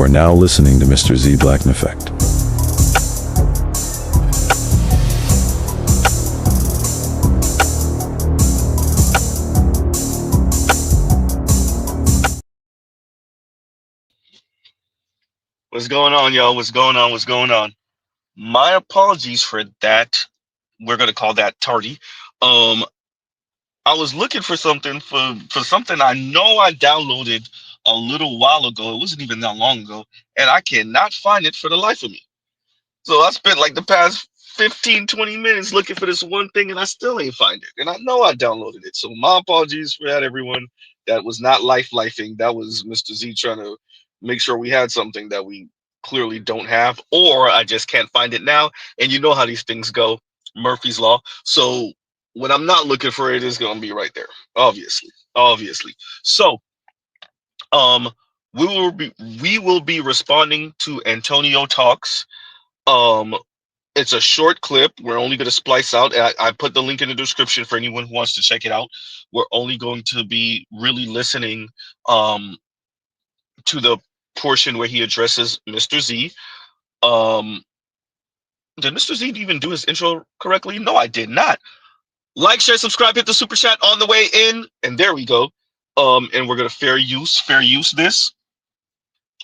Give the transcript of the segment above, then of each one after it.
You are now listening to Mr. Z Blackneffect. What's going on, y'all? What's going on? What's going on? My apologies for that. We're gonna call that tardy. Um, I was looking for something for something I know I downloaded a little while ago. It wasn't even that long ago, and I cannot find it for the life of me. So I spent like the past 15, 20 minutes looking for this one thing, and I still ain't find it. And I know I downloaded it. So my apologies for that, everyone. That was not lifing. That was Mr. Z trying to make sure we had something that we clearly don't have, or I just can't find it now. And you know how these things go, Murphy's Law. So when I'm not looking for it, it's gonna be right there. Obviously. So um we will be responding to Antonio Talks. um it's a short clip. We're only going to splice out. I put the link in the description for anyone who wants to check it out. We're only going to be really listening um, to the portion where he addresses Mr. Z. Um, did Mr. Z even do his intro correctly? No, I did not. Like, share, subscribe, hit the super chat on the way in, and there we go. And we're gonna fair use this,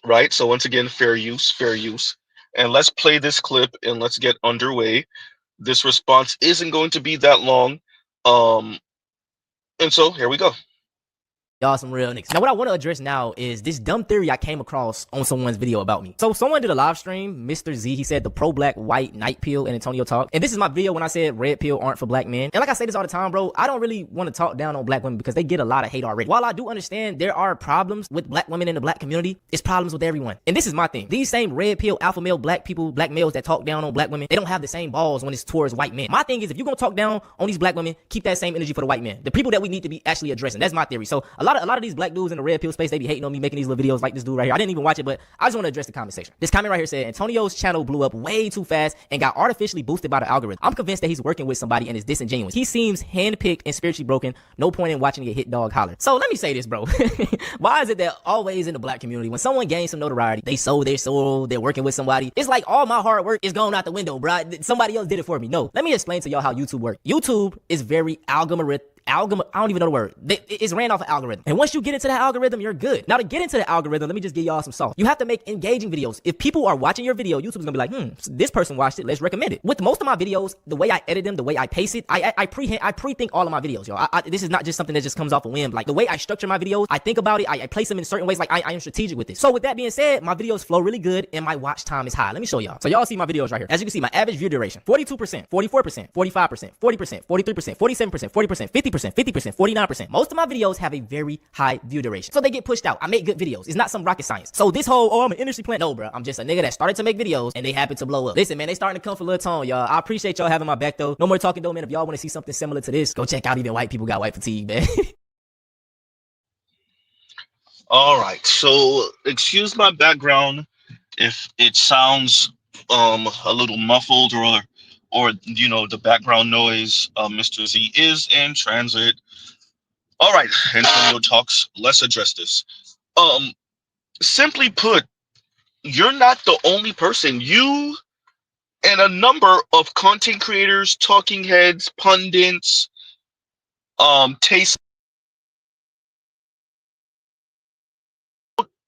right? So once again, fair use, and let's play this clip and let's get underway. This response isn't going to be that long. Um, and so here we go. Y'all some real niggas. Now, what I want to address now is this dumb theory I came across on someone's video about me. So someone did a live stream, Mr. Z, he said the pro-black white night pill and Antonio talk. And this is my video when I said red pill aren't for black men. And like I say this all the time, bro, I don't really want to talk down on black women because they get a lot of hate already. While I do understand there are problems with black women in the black community, it's problems with everyone. And this is my thing. These same red pill alpha male black people, black males that talk down on black women, they don't have the same balls when it's towards white men. My thing is, if you're gonna talk down on these black women, keep that same energy for the white men. The people that we need to be actually addressing. That's my theory. So a lot of these black dudes in the red pill space, they be hating on me making these little videos like this dude right here. I didn't even watch it, but I just want to address the comment section. This comment right here said Antonio's channel blew up way too fast and got artificially boosted by the algorithm. I'm convinced that he's working with somebody and is disingenuous. He seems handpicked and spiritually broken. No point in watching a hit dog holler. So let me say this, bro. Why is it that always in the black community, when someone gains some notoriety, they sold their soul, they're working with somebody, it's like all my hard work is going out the window, bro. Somebody else did it for me. No, let me explain to y'all how YouTube works. YouTube is very algorithmic. I don't even know the word. It's ran off an algorithm. And once you get into that algorithm, you're good. Now to get into the algorithm, let me just give y'all some sauce. You have to make engaging videos. If people are watching your video, YouTube's gonna be like, this person watched it, let's recommend it. With most of my videos, the way I edit them, the way I pace it, I pre-think all of my videos, yo. This is not just something that just comes off a whim. Like the way I structure my videos, I think about it, I place them in certain ways, like I am strategic with it. So with that being said, my videos flow really good and my watch time is high. Let me show y'all. So y'all see my videos right here. As you can see, my average view duration, 42%, 44%, 45%, 40%, 43%, 47%, 40%, 50%, 50%, 49%. Most of my videos have a very high view duration. So they get pushed out. I make good videos. It's not some rocket science. So this whole, I'm an industry plant. No, bro. I'm just a nigga that started to make videos and they happen to blow up. Listen, man, they starting to come for Lil Tone, y'all. I appreciate y'all having my back, though. No more talking, though, man. If y'all want to see something similar to this, go check out Even White People Got White Fatigue, man. All right. So excuse my background if it sounds a little muffled or you know the background noise. Mr. Z is in transit. All right, Antonio Talks. Let's address this. Um, Simply put, you're not the only person. You and a number of content creators, talking heads, pundits, taste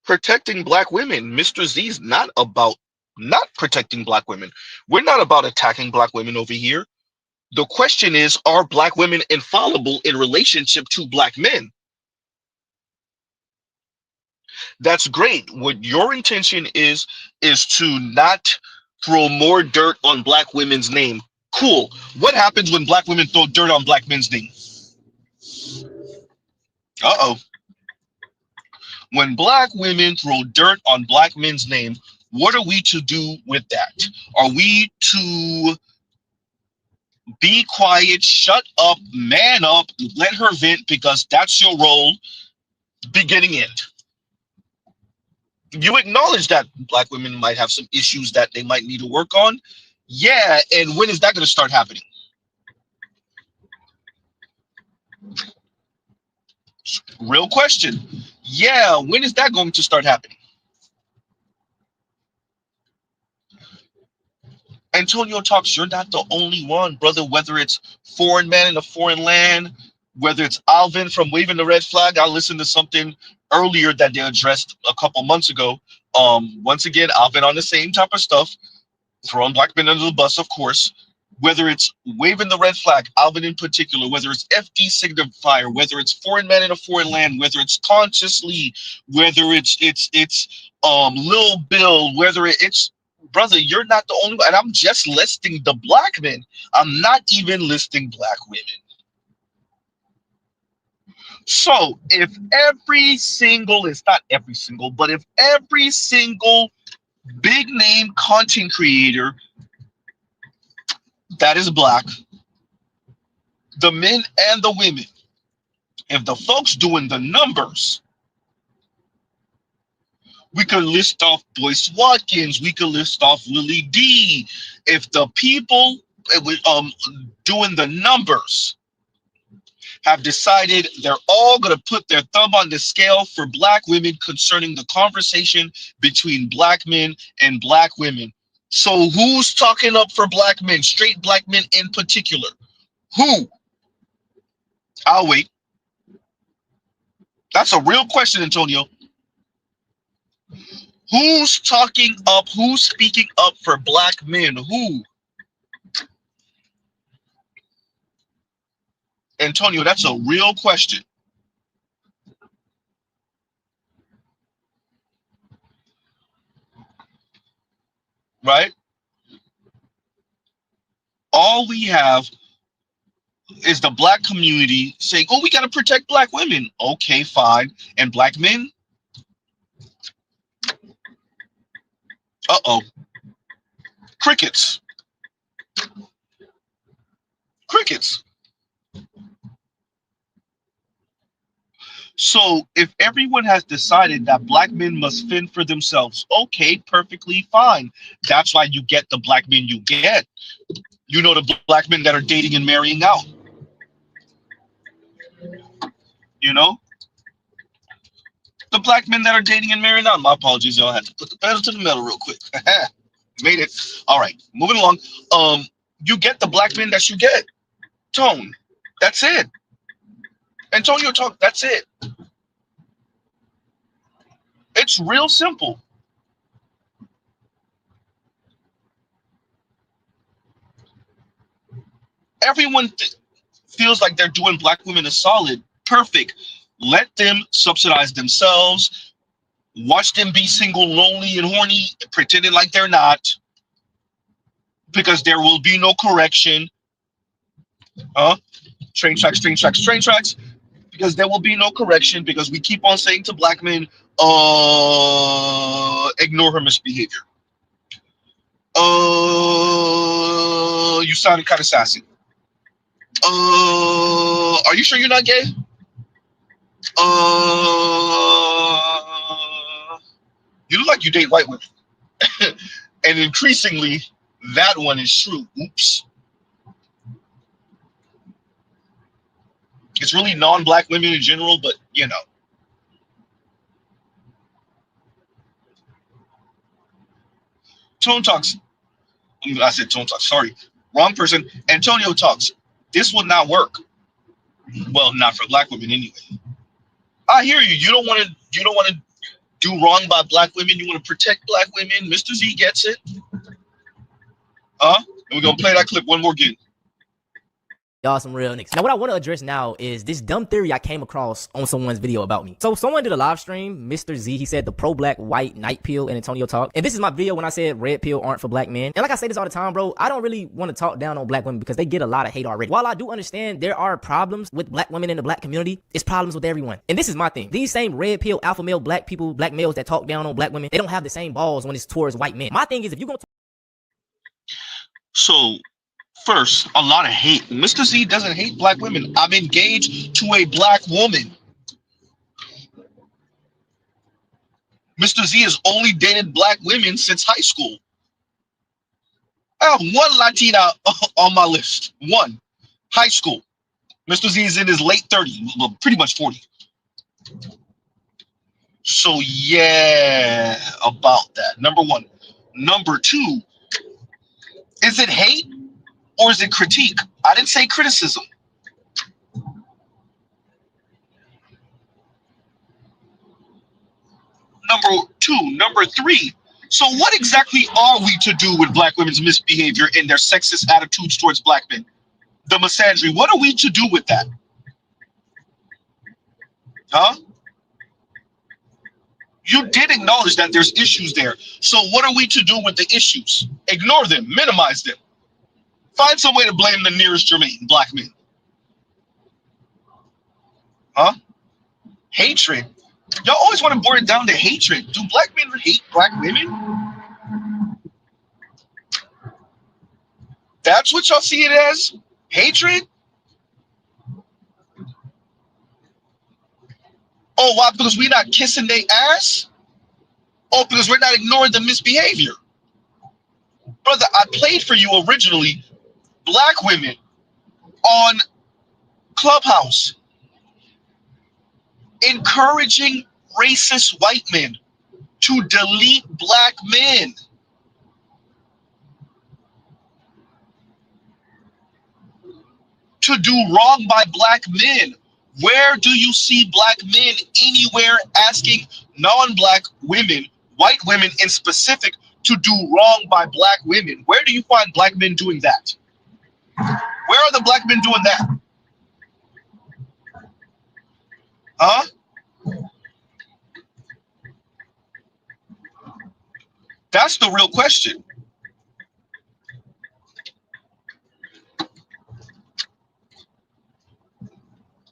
protecting black women. Mr. Z's not about not protecting black women. We're not about attacking black women over here. The question is, are black women infallible in relationship to black men? That's great. What your intention is to not throw more dirt on black women's name. Cool. What happens when black women throw dirt on black men's name? Uh-oh. When black women throw dirt on black men's name, what are we to do with that? Are we to be quiet, shut up, man up, let her vent because that's your role, beginning end? You acknowledge that black women might have some issues that they might need to work on. Yeah, and when is that going to start happening? Real question. Yeah, when is that going to start happening? Antonio Talks, you're not the only one, brother. Whether it's Foreign Man in a Foreign Land, whether it's Alvin from Waving the Red Flag. I listened to something earlier that they addressed a couple months ago. Once again, Alvin on the same type of stuff, throwing black men under the bus, of course. Whether it's Waving the Red Flag, Alvin in particular, whether it's FD Signifier, whether it's Foreign Man in a Foreign Land, whether it's Consciously, whether it's Lil Bill, whether it's brother, you're not the only one. And I'm just listing the black men. I'm not even listing black women. So if every single, it's not every single, but if every single big name content creator that is black, the men and the women, if the folks doing the numbers, we could list off Boyce Watkins, we could list off Lily D. If the people doing the numbers have decided they're all going to put their thumb on the scale for black women concerning the conversation between black men and black women. So who's talking up for black men, straight black men in particular? Who? I'll wait. That's a real question, Antonio. Who's talking up? Who's speaking up for black men? Who? Antonio, that's a real question. Right? All we have is the black community saying, oh, we got to protect black women. Okay, fine. And black men? Uh-oh. Crickets. Crickets. So if everyone has decided that black men must fend for themselves, okay, perfectly fine. That's why you get the black men you get. You know, the black men that are dating and marrying out. You know? The black men that are dating and marrying out. My apologies, y'all. I had to put the pedal to the metal real quick. Made it. All right, moving along. You get the black men that you get. Tone. That's it. Antonio Talk. That's it. It's real simple. Everyone feels like they're doing black women a solid. Perfect. Let them subsidize themselves. Watch them be single, lonely, and horny, pretending like they're not. Because there will be no correction. Train tracks, train tracks, train tracks. Because there will be no correction, because we keep on saying to black men, ignore her misbehavior. You sounded kind of sassy. Are you sure you're not gay? You look like you date white women. And increasingly, that one is true. Oops. It's really non-black women in general, but you know. Tone Talks. I said Tone Talks. Sorry, wrong person. Antonio Talks. This will not work. Well, not for black women anyway. I hear you. You don't want to. You don't want to do wrong by black women. You want to protect black women. Mr. Z gets it. And we're gonna play that clip one more again. Y'all some real niggas. Now, what I want to address now is this dumb theory I came across on someone's video about me. So someone did a live stream, Mr. Z, he said the pro-black white night pill and Antonio Talk. And this is my video when I said red pill aren't for black men. And like I say this all the time, bro, I don't really want to talk down on black women because they get a lot of hate already. While I do understand there are problems with black women in the black community, it's problems with everyone. And this is my thing. These same red pill alpha male black people, black males that talk down on black women, they don't have the same balls when it's towards white men. My thing is, if you're going to... So... First, a lot of hate. Mr. Z doesn't hate black women. I'm engaged to a black woman. Mr. Z has only dated black women since high school. I have one Latina on my list. One. High school. Mr. Z is in his late 30s, well, pretty much 40. So, yeah, about that. Number one. Number two, Is it hate or is it critique? I didn't say criticism. Number two. Number three. So what exactly are we to do with black women's misbehavior and their sexist attitudes towards black men? The misandry. What are we to do with that? Huh? You did acknowledge that there's issues there. So what are we to do with the issues? Ignore them, minimize them. Find some way to blame the nearest germane black men. Huh? Hatred. Y'all always want to boil it down to hatred. Do black men hate black women? That's what y'all see it as? Hatred? Oh, why? Because we're not kissing their ass? Oh, because we're not ignoring the misbehavior. Brother, I played for you originally black women on Clubhouse encouraging racist white men to delete black men. To do wrong by black men. Where do you see black men anywhere asking non-black women, white women in specific, to do wrong by black women? Where do you find black men doing that? Where are the black men doing that? Huh? That's the real question.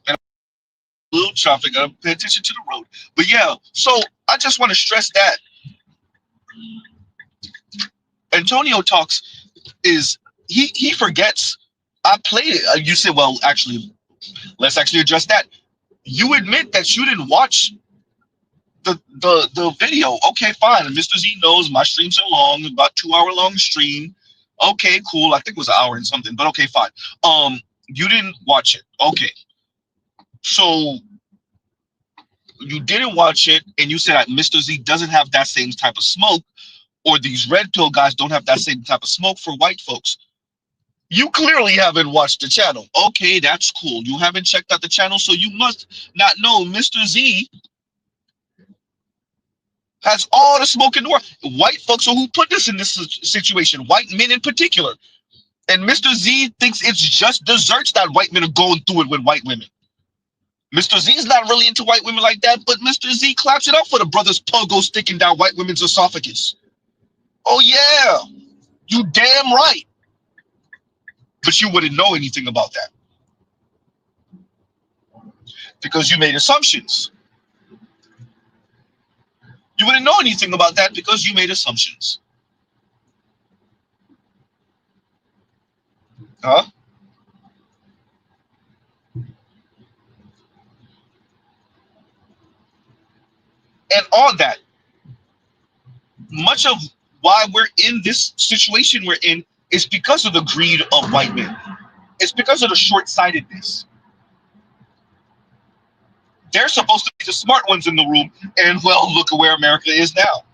And a little traffic, gotta pay attention to the road. But yeah, so I just want to stress that Antonio talks is he forgets. I played it. You said, well, actually, let's actually address that. You admit that you didn't watch the video. Okay, fine. Mr. Z knows my streams are long, about 2 hour long stream. Okay, cool. I think it was an hour and something, but okay, fine. You didn't watch it. Okay. So you didn't watch it, and you said that Mr. Z doesn't have that same type of smoke, or these red pill guys don't have that same type of smoke for white folks. You clearly haven't watched the channel. Okay, that's cool. You haven't checked out the channel, so you must not know Mr. Z has all the smoke in the world. White folks are who put this in this situation, white men in particular. And Mr. Z thinks it's just desserts that white men are going through it with white women. Mr. Z is not really into white women like that, but Mr. Z claps it up for the brothers pogo sticking down white women's esophagus. Oh yeah, you damn right. But you wouldn't know anything about that because you made assumptions. You wouldn't know anything about that because you made assumptions. Huh? And on that, much of why we're in this situation we're in is because of the greed of white men. It's because of the short-sightedness. They're supposed to be the smart ones in the room, and well, look at where America is now.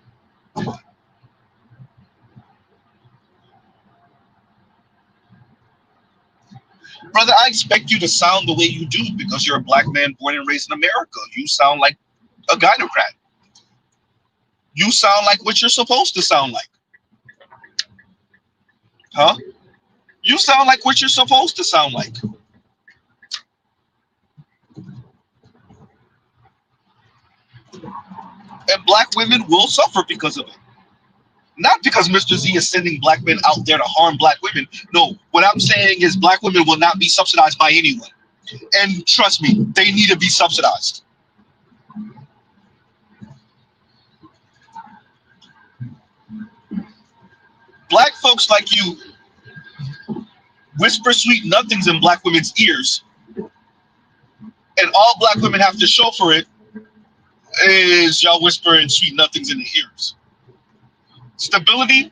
Brother, I expect you to sound the way you do because you're a black man born and raised in America. You sound like a gynocrat. You sound like what you're supposed to sound like. Huh? You sound like what you're supposed to sound like. And black women will suffer because of it. Not because Mr. Z is sending black men out there to harm black women. No, what I'm saying is black women will not be subsidized by anyone. And trust me, they need to be subsidized. Black folks like you whisper sweet nothings in black women's ears, and all black women have to show for it is y'all whispering sweet nothings in the ears. Stability,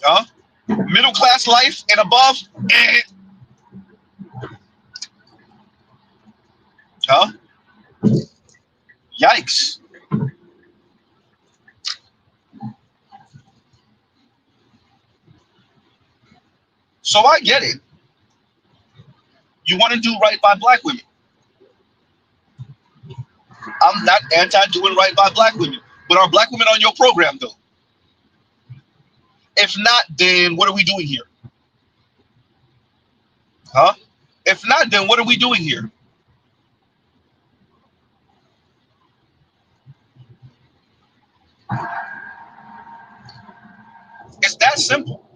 huh? Middle class life and above, huh? Yikes. So I get it. You want to do right by black women. I'm not anti doing right by black women. But are black women on your program though? If not, then what are we doing here? Huh? If not, then what are we doing here? It's that simple.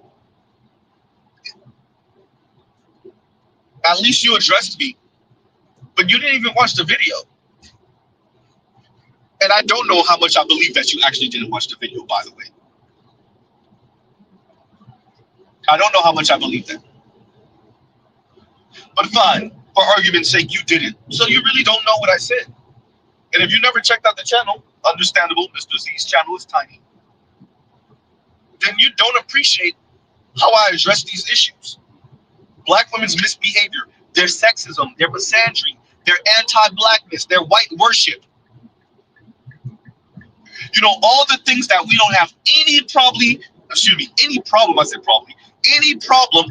At least you addressed me, but you didn't even watch the video. And I don't know how much I believe that you actually didn't watch the video, by the way. I don't know how much I believe that. But fine, for argument's sake, you didn't. So you really don't know what I said. And if you never checked out the channel, understandable, Mr. Z's channel is tiny, then you don't appreciate how I address these issues. Black women's misbehavior, their sexism, their misandry, their anti-blackness, their white worship. You know, all the things that we don't have any problem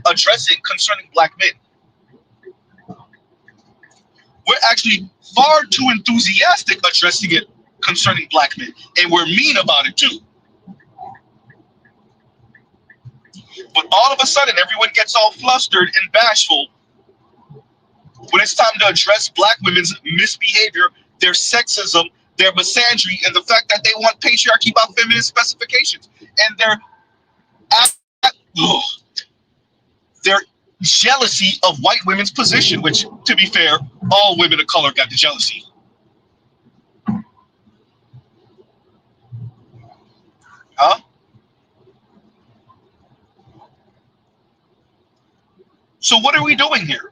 addressing concerning black men. We're actually far too enthusiastic addressing it concerning black men, and we're mean about it too. But all of a sudden, everyone gets all flustered and bashful when it's time to address black women's misbehavior, their sexism, their misandry, and the fact that they want patriarchy by feminist specifications, and their jealousy of white women's position, which, to be fair, all women of color got the jealousy. Huh? So what are we doing here?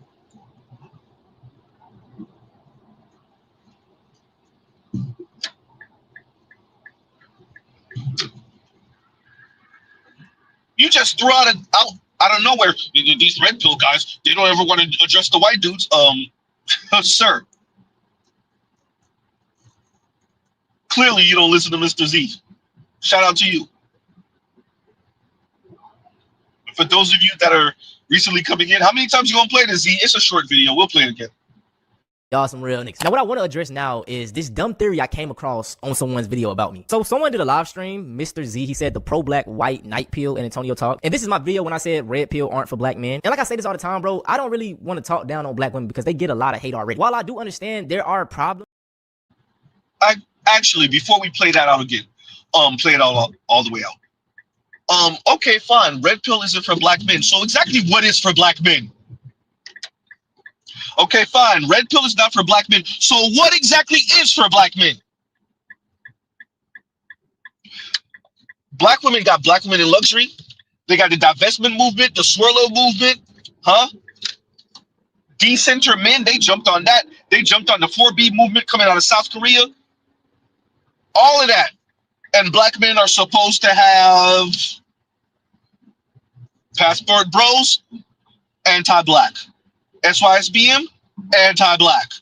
You just threw out of nowhere. These red pill guys, they don't ever want to address the white dudes. Sir, clearly you don't listen to Mr. Z. Shout out to you. For those of you that are recently coming in, how many times you gonna play this, Z? It's a short video. We'll play it again. Y'all some real niggas. Now, what I want to address now is this dumb theory I came across on someone's video about me. So someone did a live stream, Mr. Z, he said the pro-black white night pill and Antonio talk. And this is my video when I said red pill aren't for black men. And like I say this all the time, bro, I don't really want to talk down on black women because they get a lot of hate already. While I do understand there are problems. Actually, before we play that out again, play it all the way out. Okay, fine. Red pill isn't for black men. So exactly what is for black men? Okay, fine. Red pill is not for black men. So what exactly is for black men? Black women got black women in luxury. They got the divestment movement, the swirlo movement, huh? Decenter men, they jumped on that. They jumped on the 4B movement coming out of South Korea. All of that. And black men are supposed to have passport bros, anti-black. SYSBM, anti-black.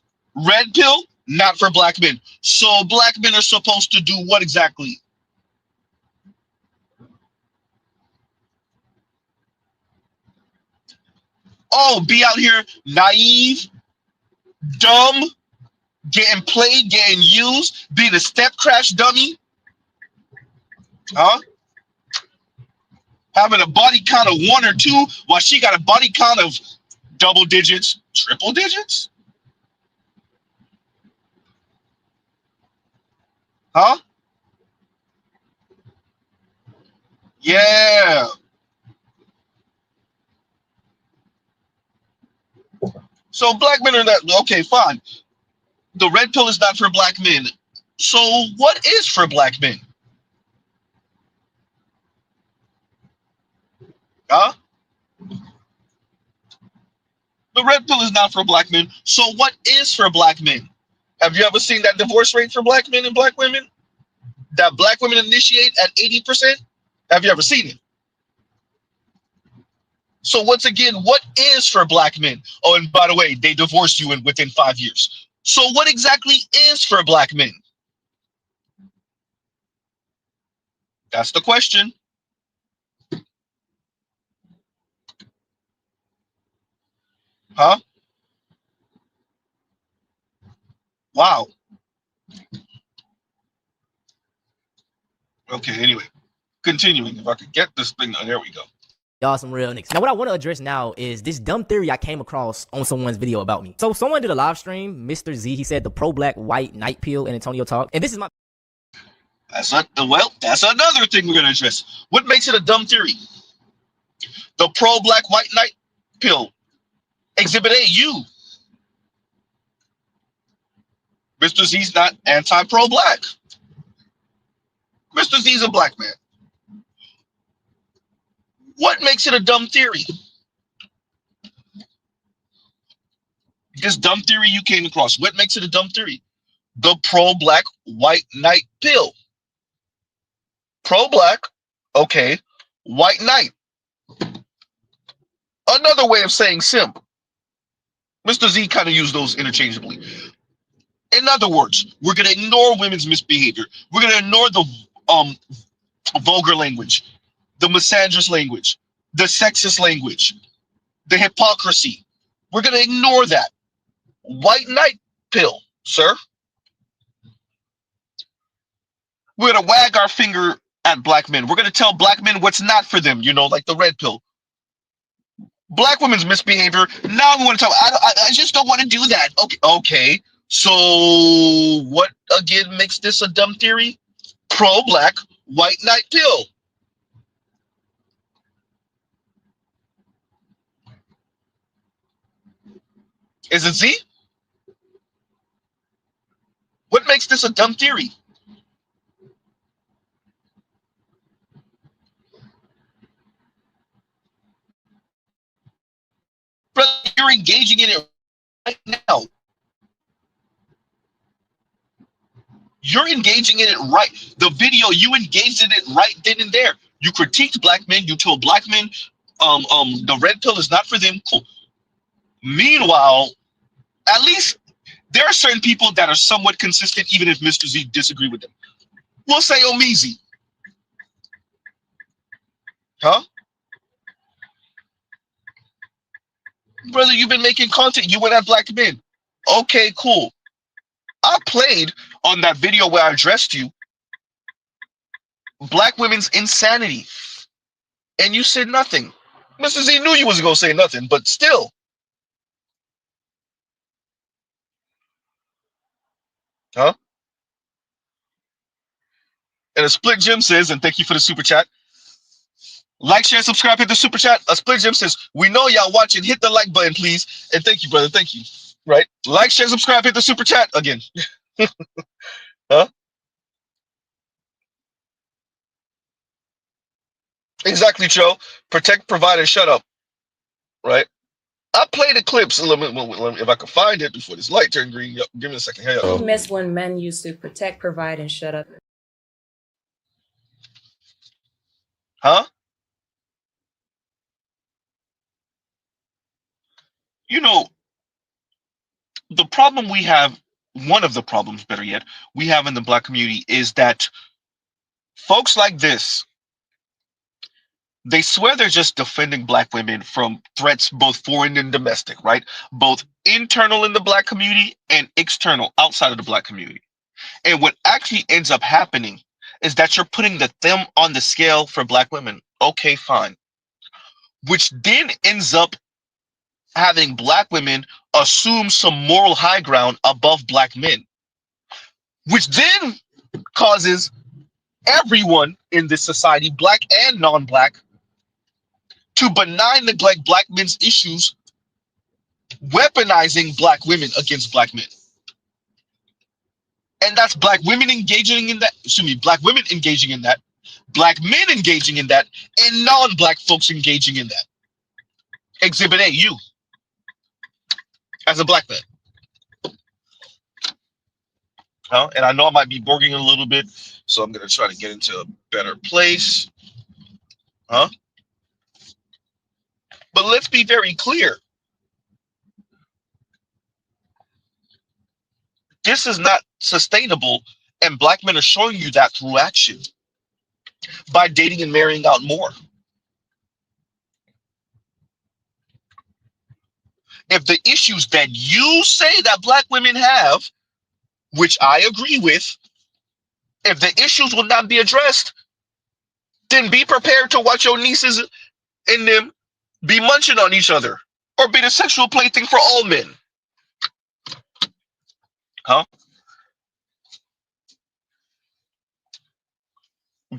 Red pill, not for black men. So black men are supposed to do what exactly? Oh, be out here naive, dumb, getting played, getting used, being a step crash dummy. Huh? Having a body count of 1 or 2 while she got a body count of double digits, triple digits? Huh? Yeah. So black men are not, okay, fine. The red pill is not for black men. So what is for black men? Huh? The red pill is not for black men. So what is for black men? Have you ever seen that divorce rate for black men and black women? That black women initiate at 80%? Have you ever seen it? So once again, what is for black men? Oh, and by the way, they divorced you within 5 years. So what exactly is for black men? That's the question. Huh? Wow. Okay, anyway. Continuing. If I could get this thing, there we go. Y'all some real niggas. Now, what I want to address now is this dumb theory I came across on someone's video about me. So someone did a live stream, Mr. Z, he said the pro-black white night pill in Antonio talk. And this is my... That's another thing we're going to address. What makes it a dumb theory? The pro-black white night pill. Exhibit A, you. Mr. Z's not anti-pro-black. Mr. Z's a black man. What makes it a dumb theory? This dumb theory you came across. What makes it a dumb theory? The pro-black white night pill. Pro-black, okay. White knight. Another way of saying simp. Mr. Z kind of used those interchangeably. In other words, we're going to ignore women's misbehavior. We're going to ignore the vulgar language, the misandrous language, the sexist language, the hypocrisy. We're going to ignore that. White knight pill, sir. We're going to wag our finger at black men. We're going to tell black men what's not for them, you know, like the red pill. Black women's misbehavior. Now we want to talk. I just don't want to do that. Okay. So what again makes this a dumb theory? Pro-black white knight pill. Is it Z? What makes this a dumb theory? Brother, you're engaging in it right now. You're engaging in it right. The video, you engaged in it right then and there. You critiqued black men. You told black men, the red pill is not for them. Cool. Meanwhile, at least there are certain people that are somewhat consistent, even if Mr. Z disagree with them. We'll say Omizi. Huh? Brother, you've been making content. You went at black men. Okay, cool. I played on that video where I addressed you black women's insanity. And you said nothing. Mr. Z knew you wasn't going to say nothing, but still. Huh? And a split Jim says, and thank you for the super chat. Like, share, subscribe, hit the super chat. A split Jim says, we know y'all watching. Hit the like button, please. And thank you, brother. Thank you. Right? Like, share, subscribe, hit the super chat again. Huh? Exactly, Joe. Protect, provide, and shut up. Right? I play the clips. Let me, if I can find it before this light turn green. Give me a second. Hey, I miss when men used to protect, provide, and shut up. Huh? You know, the problem we have, one of the problems, better yet, we have in the black community is that folks like this, they swear they're just defending black women from threats, both foreign and domestic, right? Both internal in the black community and external outside of the black community. And what actually ends up happening is that you're putting them on the scale for black women. Okay, fine. Which then ends up having black women assume some moral high ground above black men, which then causes everyone in this society, black and non-black, to benign neglect black men's issues, weaponizing black women against black men. And that's black women engaging in that, black women engaging in that, black men engaging in that, and non-black folks engaging in that. Exhibit A, you, as a black man. And I know I might be borging a little bit, so I'm going to try to get into a better place. But let's be very clear. This is not sustainable, and black men are showing you that through action by dating and marrying out more. if the issues that you say that black women have, which I agree with, if the issues will not be addressed, then be prepared to watch your nieces and them be munching on each other or be the sexual plaything for all men. Huh?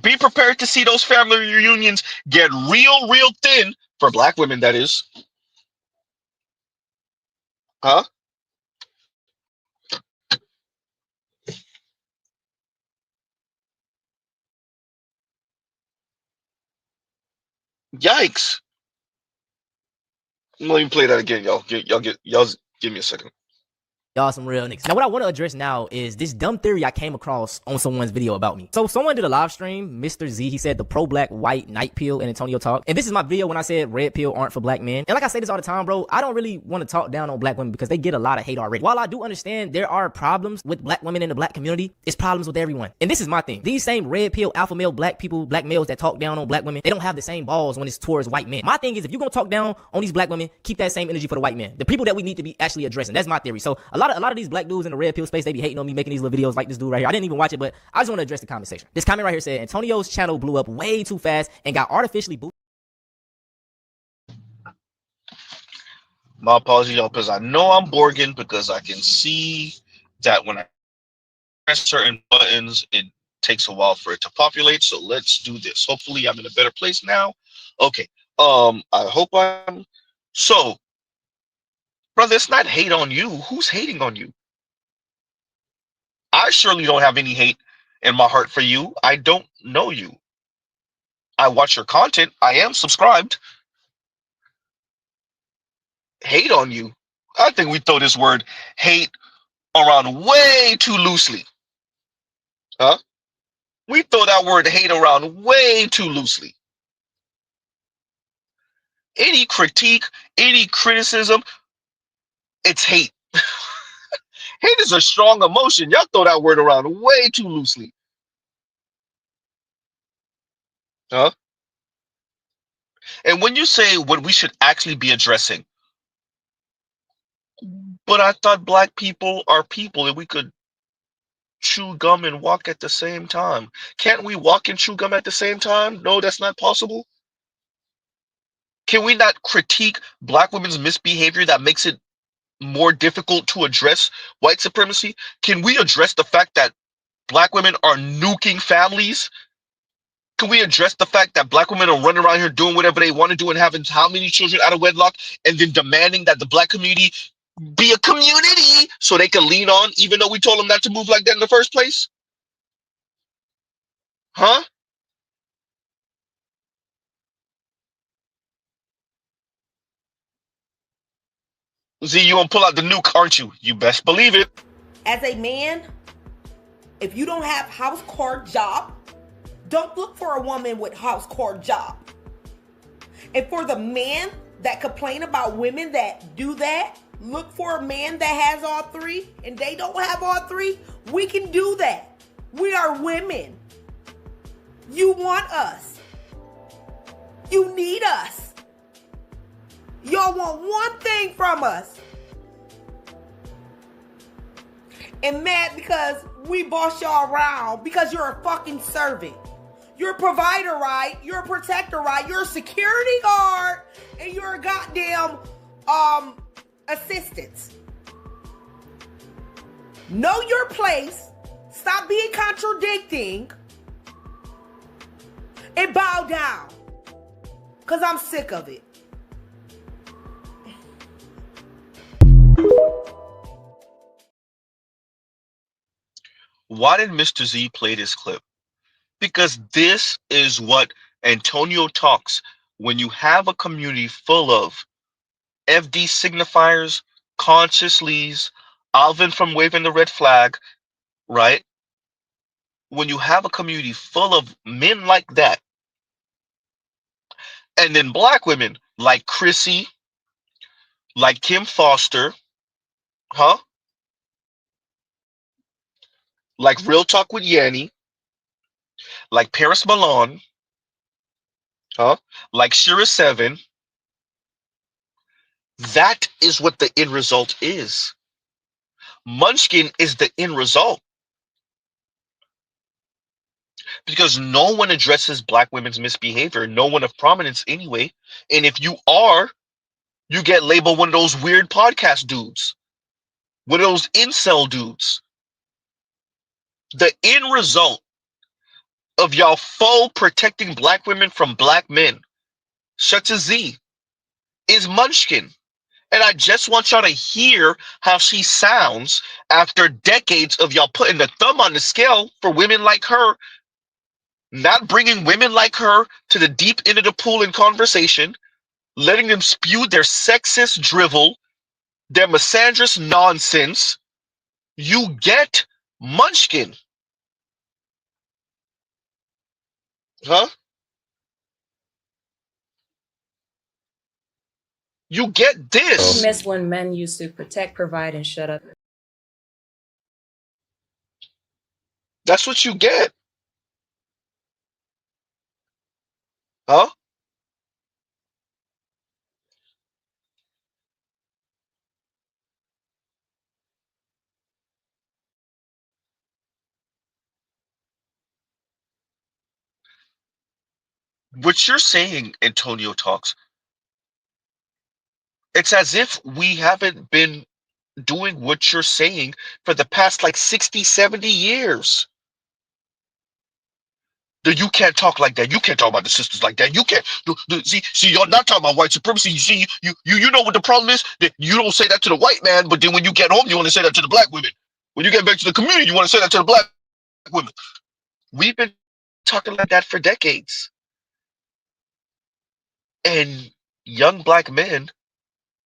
Be prepared to see those family reunions get real, real thin for black women, that is. Huh? Yikes. Let me play that again, y'all. Y'all give me a second. Y'all some real niggas. Now, what I want to address now is this dumb theory I came across on someone's video about me. So someone did a live stream, Mr. Z, he said the pro-black white night pill and Antonio talk. And this is my video when I said red pill aren't for black men. And like I say this all the time, bro, I don't really want to talk down on black women because they get a lot of hate already. While I do understand there are problems with black women in the black community, it's problems with everyone. And this is my thing. These same red pill alpha male black people, black males that talk down on black women, they don't have the same balls when it's towards white men. My thing is, if you're going to talk down on these black women, keep that same energy for the white men. The people that we need to be actually addressing. That's my theory. So a lot of these black dudes in the red pill space, they be hating on me making these little videos like this dude right here. I didn't even watch it, but I just want to address the comment section. This comment right here said Antonio's channel blew up way too fast and got artificially boosted. My apologies, y'all, because I know I'm Borgin because I can see that when I press certain buttons, it takes a while for it to populate. So let's do this. Hopefully I'm in a better place now. Okay. I hope I'm so brother, it's not hate on you. Who's hating on you? I surely don't have any hate in my heart for you. I don't know you. I watch your content. I am subscribed. Hate on you. I think we throw this word hate around way too loosely. Huh? We throw that word hate around way too loosely. Any critique, any criticism, it's hate. Hate is a strong emotion. Y'all throw that word around way too loosely. Huh? And when you say what we should actually be addressing, but I thought black people are people and we could chew gum and walk at the same time. Can't we walk and chew gum at the same time? No, that's not possible. Can we not critique black women's misbehavior that makes it more difficult to address white supremacy? Can we address the fact that black women are nuking families? Can we address the fact that black women are running around here doing whatever they want to do and having how many children out of wedlock and then demanding that the black community be a community so they can lean on, even though we told them not to move like that in the first place? Huh? Z, you gonna pull out the nuke, aren't you? You best believe it. As a man, if you don't have house core job, don't look for a woman with house core job. And for the man that complain about women that do that, look for a man that has all three and they don't have all three. We can do that. We are women. You want us. You need us. Y'all want one thing from us. And mad because we boss y'all around because you're a fucking servant. You're a provider, right? You're a protector, right? You're a security guard and you're a goddamn assistant. Know your place. Stop being contradicting. And bow down. Because I'm sick of it. Why did Mr. Z play this clip? Because this is what Antonio talks when you have a community full of FD signifiers, conscious lees, Alvin from waving the red flag, right? When you have a community full of men like that, and then black women like Chrissy, like Kim Foster, huh? Like Real Talk with Yanni, like Paris Malone, huh? Like Shira 7, That is what the end result is. Munchkin is the end result because no one addresses black women's misbehavior, no one of prominence anyway. And if you are, you get labeled one of those weird podcast dudes, one of those incel dudes. The end result of y'all faux protecting black women from black men, such as Z, is Munchkin. And I just want y'all to hear how she sounds after decades of y'all putting the thumb on the scale for women like her, not bringing women like her to the deep end of the pool in conversation, letting them spew their sexist drivel, their misandrous nonsense. You get Munchkin. Huh? You get this. Miss when men used to protect, provide, and shut up. That's what you get. Huh? What you're saying, Antonio Talks, it's as if we haven't been doing what you're saying for the past like 60, 70 years. You can't talk like that. You can't talk about the sisters like that. You can't see. You're not talking about white supremacy. You see, you know what the problem is? That you don't say that to the white man, but then when you get home, you want to say that to the black women. When you get back to the community, you want to say that to the black women. We've been talking like that for decades, and young black men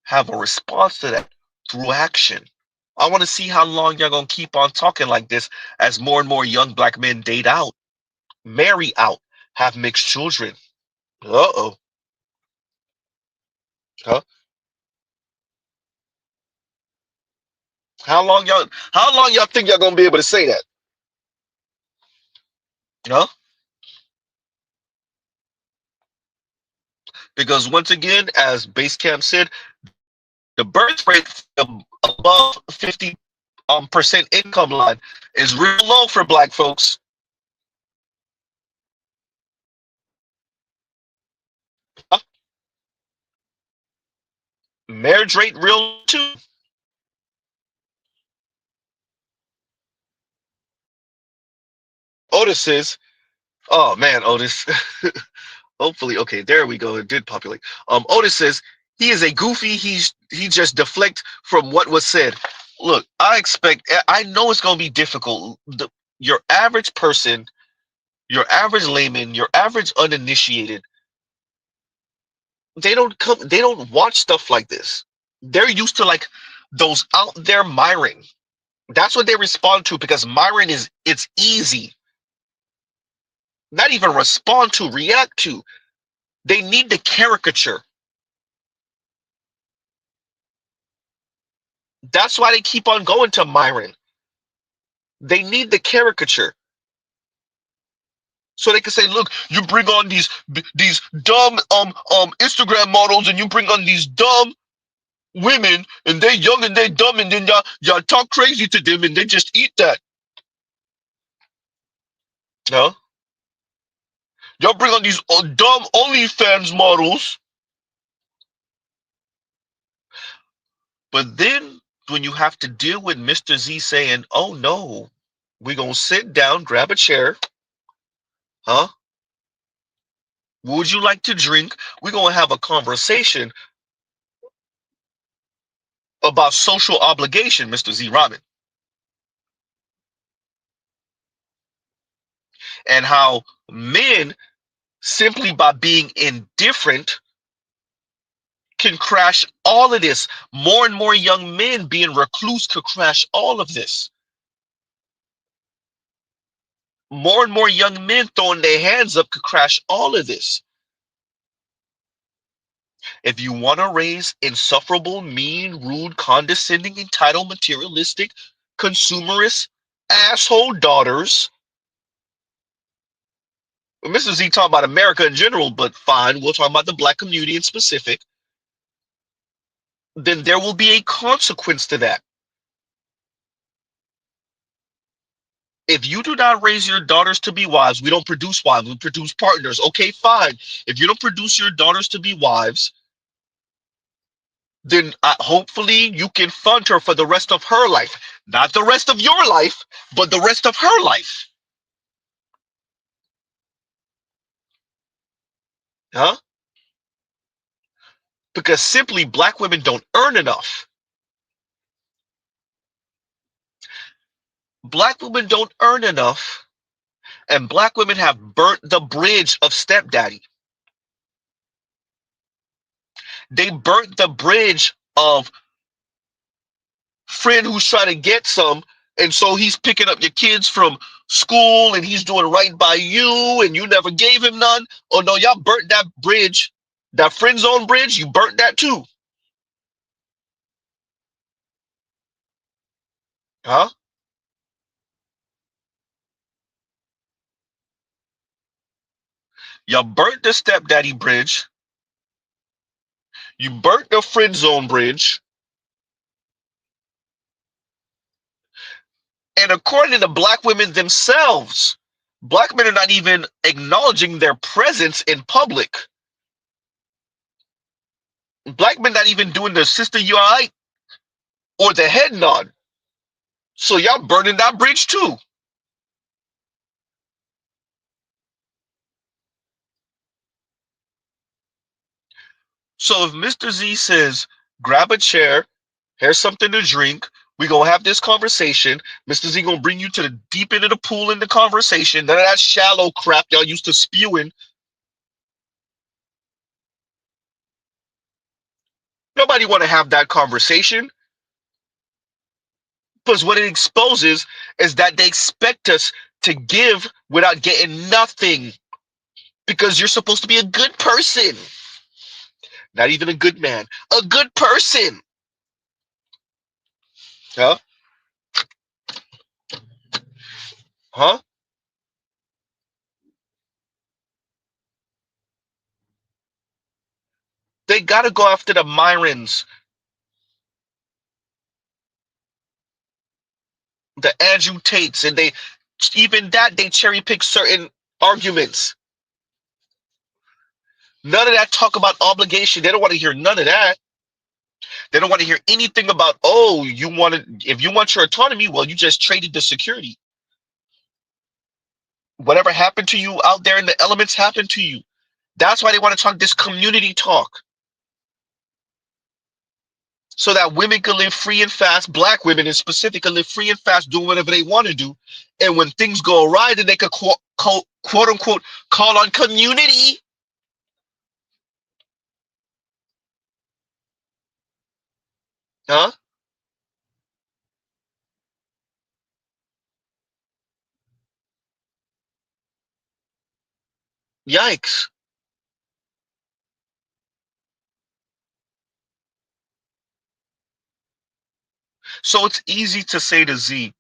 have a response to that through action. I want to see how long y'all gonna keep on talking like this as more and more young black men date out, marry out, have mixed children. Uh-oh. Huh? How long y'all think y'all gonna be able to say that? Huh? Because once again, as Basecamp said, the birth rate above 50 percent income line is real low for black folks. Huh? Marriage rate real too. Otis says, oh man, Otis. Hopefully, okay, there we go. It did populate. Otis says he is a goofy. He just deflect from what was said. Look, I know it's gonna be difficult. Your average person, your average layman, your average uninitiated, they don't watch stuff like this. They're used to like those out there Myron. That's what they respond to because Myron it's easy. Not even respond to, react to. They need the caricature. That's why they keep on going to Myron. They need the caricature. So they can say, look, you bring on these dumb Instagram models and you bring on these dumb women and they young and they dumb and then y'all talk crazy to them and they just eat that. No? Y'all bring on these dumb OnlyFans models. But then when you have to deal with Mr. Z saying, oh no, we're going to sit down, grab a chair. Huh? What would you like to drink? We're going to have a conversation about social obligation, Mr. Z Robin. And how men, simply by being indifferent, can crash all of this. More and more young men being recluse could crash all of this. More and more young men throwing their hands up could crash all of this. If you want to raise insufferable, mean, rude, condescending, entitled, materialistic, consumerist, asshole daughters, Mr. Z talking about America in general, but fine, we'll talk about the black community in specific. then there will be a consequence to that. If you do not raise your daughters to be wives, we don't produce wives, we produce partners. Okay, fine. If you don't produce your daughters to be wives, then hopefully you can fund her for the rest of her life. Not the rest of your life, but the rest of her life. Huh? Because simply black women don't earn enough. Black women don't earn enough, and black women have burnt the bridge of stepdaddy. They burnt the bridge of friend who's trying to get some, and so he's picking up your kids from school and he's doing right by you and you never gave him none. Oh no, y'all burnt that bridge, that friend zone bridge. You burnt that too. Huh? You burnt the stepdaddy bridge. You burnt the friend zone bridge. And according to black women themselves, black men are not even acknowledging their presence in public. Black men not even doing the sister you alright or the head nod. So y'all burning that bridge too. So if Mr. Z says, grab a chair, here's something to drink, we gonna have this conversation. Mr. Z gonna bring you to the deep end of the pool in the conversation. None of that shallow crap y'all used to spewing. Nobody want to have that conversation. Because what it exposes is that they expect us to give without getting nothing. Because you're supposed to be a good person. Not even a good man. A good person. Huh? Huh? They gotta go after the Myrons, the Andrew Tates, and they even that they cherry pick certain arguments. None of that talk about obligation. They don't want to hear none of that. They don't want to hear anything about, oh, you want to, if you want your autonomy, well, you just traded the security. Whatever happened to you out there in the elements happened to you. That's why they want to talk this community talk. So that women can live free and fast, black women in specific can live free and fast, doing whatever they want to do. And when things go awry, then they could quote unquote call on community. Huh? Yikes. So it's easy to say to Z,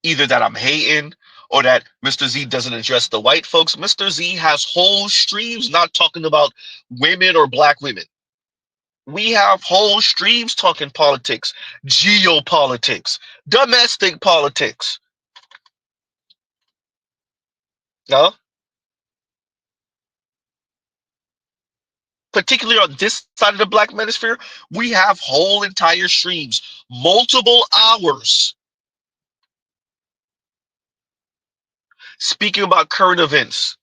either that I'm hating or that Mr. Z doesn't address the white folks. Mr. Z has whole streams not talking about women or black women. We have whole streams talking politics, geopolitics, domestic politics. No? Particularly on this side of the black manosphere, we have whole entire streams, multiple hours, speaking about current events.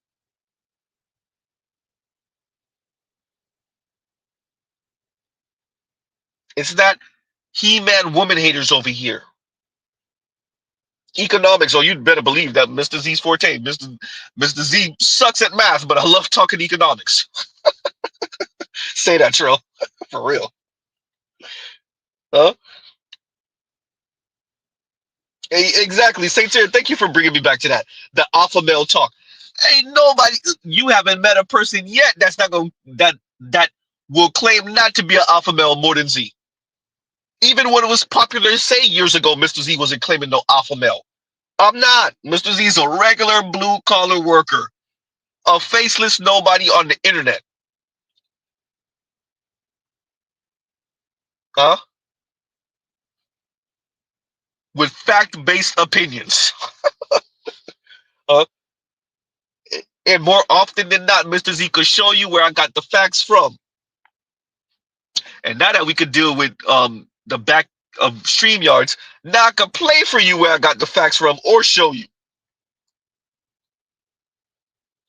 It's not he-man woman haters over here. Economics, oh, you'd better believe that Mr. Z's forte. Mr. Z sucks at math, but I love talking economics. Say that, Trill. For real. Huh? Exactly. St. Terry, thank you for bringing me back to that. The alpha male talk. Ain't nobody, you haven't met a person yet that's not going that will claim not to be an alpha male more than Z. Even when it was popular to say years ago, Mr. Z wasn't claiming no alpha male. I'm not. Mr. Z's a regular blue collar worker, a faceless nobody on the internet. Huh? With fact-based opinions. Uh, and more often than not, Mr. Z could show you where I got the facts from. And now that we could deal with the back of StreamYards, now I can play for you where I got the facts from or show you.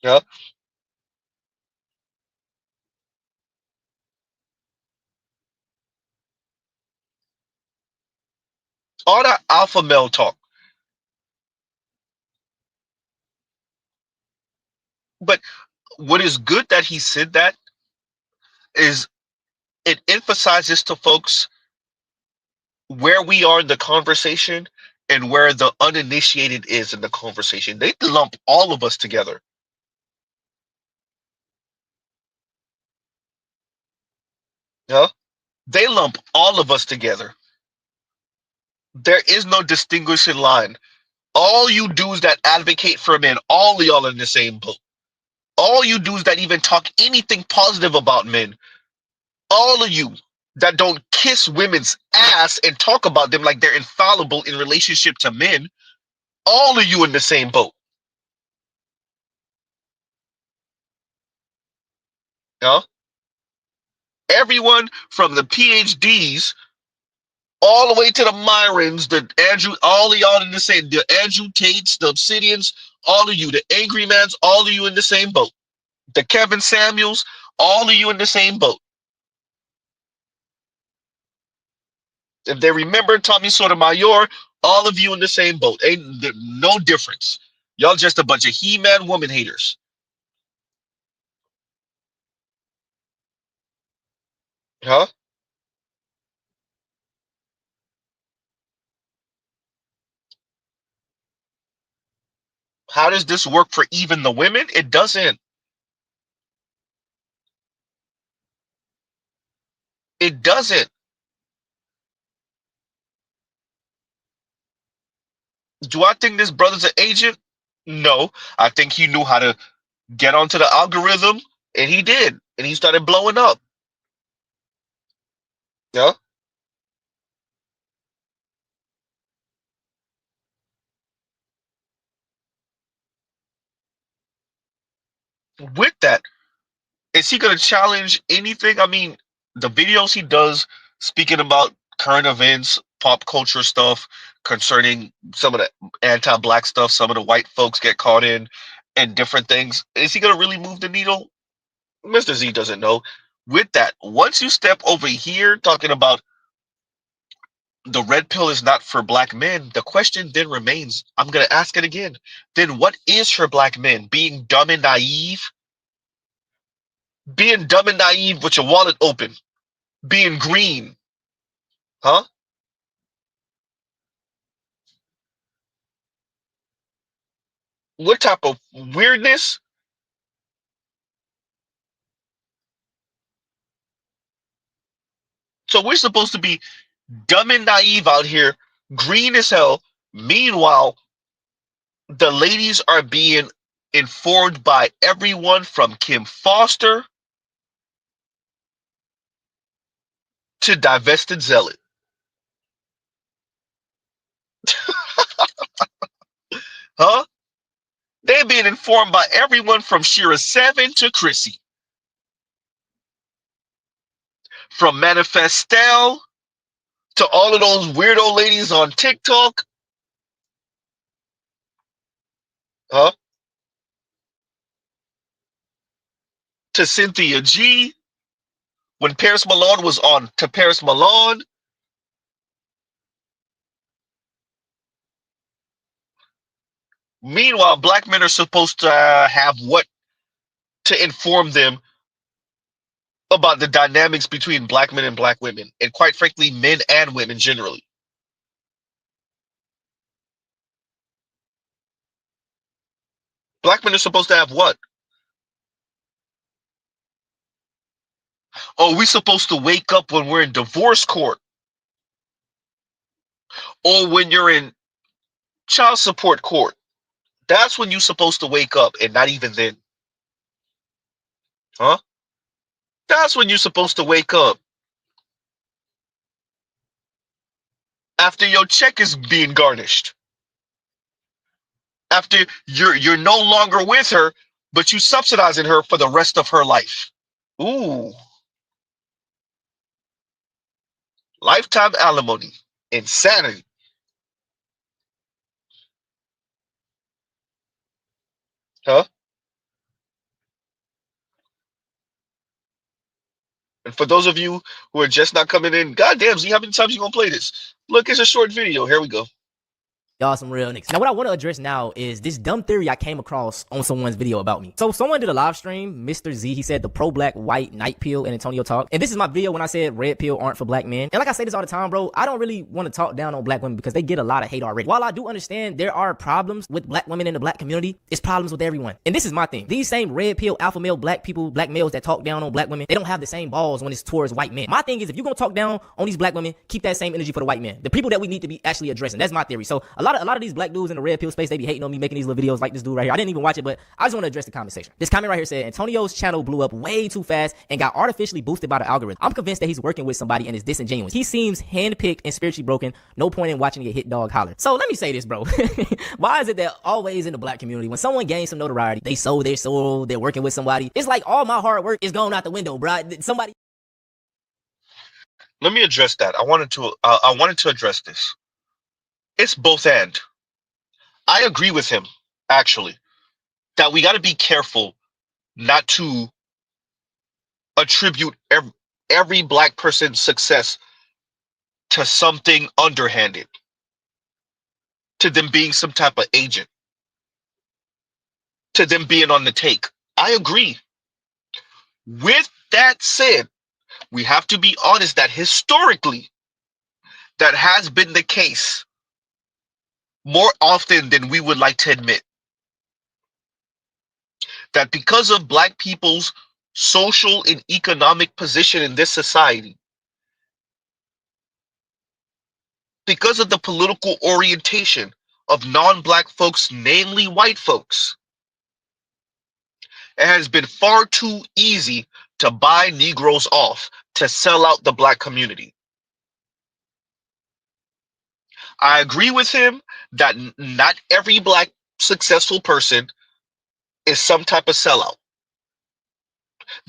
Yeah. All that alpha male talk. But what is good that he said that is it emphasizes to folks where we are in the conversation and where the uninitiated is in the conversation. They lump all of us together. Yeah. They lump all of us together. There is no distinguishing line. All you dudes that advocate for men, all of y'all in the same boat. All you dudes that even talk anything positive about men, all of you that don't kiss women's ass and talk about them like they're infallible in relationship to men, all of you in the same boat. Yeah? Everyone from the PhDs all the way to the Myrons, the Andrew, all of y'all in the same, the Andrew Tates, the Obsidians, all of you, the Angry Mans, all of you in the same boat. The Kevin Samuels, all of you in the same boat. If they remember Tommy Sotomayor, all of you in the same boat. Ain't no difference. Y'all just a bunch of He-Man woman haters. Huh? How does this work for even the women? It doesn't. It doesn't. Do I think this brother's an agent? No. I think he knew how to get onto the algorithm, and he did. And he started blowing up. Yeah. With that, is he gonna challenge anything? I mean, the videos he does speaking about current events, pop culture stuff concerning some of the anti-black stuff, some of the white folks get caught in, and different things. Is he gonna really move the needle? Mr. Z doesn't know. With that, once you step over here talking about the red pill is not for black men, the question then remains. I'm gonna ask it again. Then what is for black men? Being dumb and naive? Being dumb and naive with your wallet open, being green, huh? What type of weirdness? So we're supposed to be dumb and naive out here, green as hell. Meanwhile, the ladies are being informed by everyone from Kim Foster to divested zealot, huh? They're being informed by everyone from Shira 7 to Chrissy, from Manifestel to all of those weirdo ladies on TikTok, huh? To Cynthia G, when Paris Malone was on to Paris Malone. Meanwhile, black men are supposed to have what to inform them about the dynamics between black men and black women, and quite frankly, men and women generally. Black men are supposed to have what? Oh, we supposed to wake up when we're in divorce court, or when you're in child support court. That's when you're supposed to wake up, and not even then, huh? That's when you're supposed to wake up. after your check is being garnished, after you're no longer with her, but you subsidizing her for the rest of her life. Ooh, lifetime alimony, insanity. Huh? And for those of you who are just not coming in, goddamn, Z, how many times you gonna play this? Look, it's a short video. Here we go. Y'all some real niggas. Now, what I want to address now is this dumb theory I came across on someone's video about me. So someone did a live stream, Mr. Z, he said the pro-black white night pill and Antonio talk. And this is my video when I said red pill aren't for black men. And like I say this all the time, bro, I don't really want to talk down on black women because they get a lot of hate already. While I do understand there are problems with black women in the black community, it's problems with everyone. And this is my thing. These same red pill alpha male black people, black males that talk down on black women, they don't have the same balls when it's towards white men. My thing is, if you're gonna talk down on these black women, keep that same energy for the white men. The people that we need to be actually addressing. That's my theory. So a lot of these black dudes in the red pill space, they be hating on me making these little videos like this dude right here. I didn't even watch it, but I just want to address the comment section. This comment right here said Antonio's channel blew up way too fast and got artificially boosted by the algorithm. I'm convinced that he's working with somebody and is disingenuous. He seems handpicked and spiritually broken. No point in watching a hit dog holler. So let me say this, bro. Why is it that always in the black community, when someone gains some notoriety, they sold their soul, they're working with somebody, it's like all my hard work is going out the window, bro. Somebody. Let me address that. I wanted to address this. It's both and. I agree with him, actually, that we got to be careful not to attribute every black person's success to something underhanded, to them being some type of agent, to them being on the take. I agree. With that said, we have to be honest that historically, that has been the case more often than we would like to admit. That because of black people's social and economic position in this society, because of the political orientation of non-black folks, namely white folks, it has been far too easy to buy Negroes off, to sell out the black community. I agree with him that not every black successful person is some type of sellout.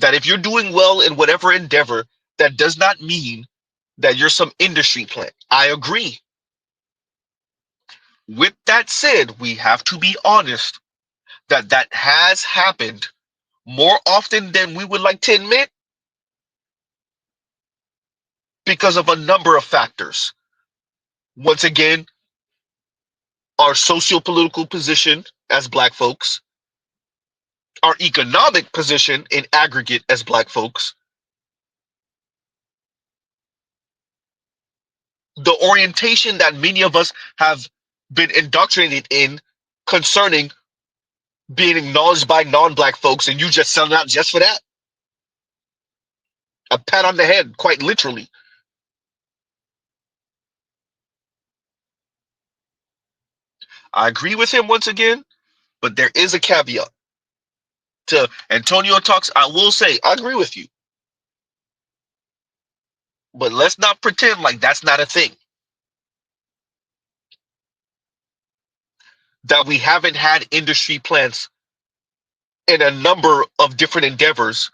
That if you're doing well in whatever endeavor, that does not mean that you're some industry plant. I agree. With that said, we have to be honest that that has happened more often than we would like to admit because of a number of factors. Once again, our socio-political position as black folks, our economic position in aggregate as black folks, the orientation that many of us have been indoctrinated in concerning being acknowledged by non-black folks, and you just selling out just for that. A pat on the head, quite literally. I agree with him once again, but there is a caveat. To Antonio Talks, I will say, I agree with you. But let's not pretend like that's not a thing. That we haven't had industry plants in a number of different endeavors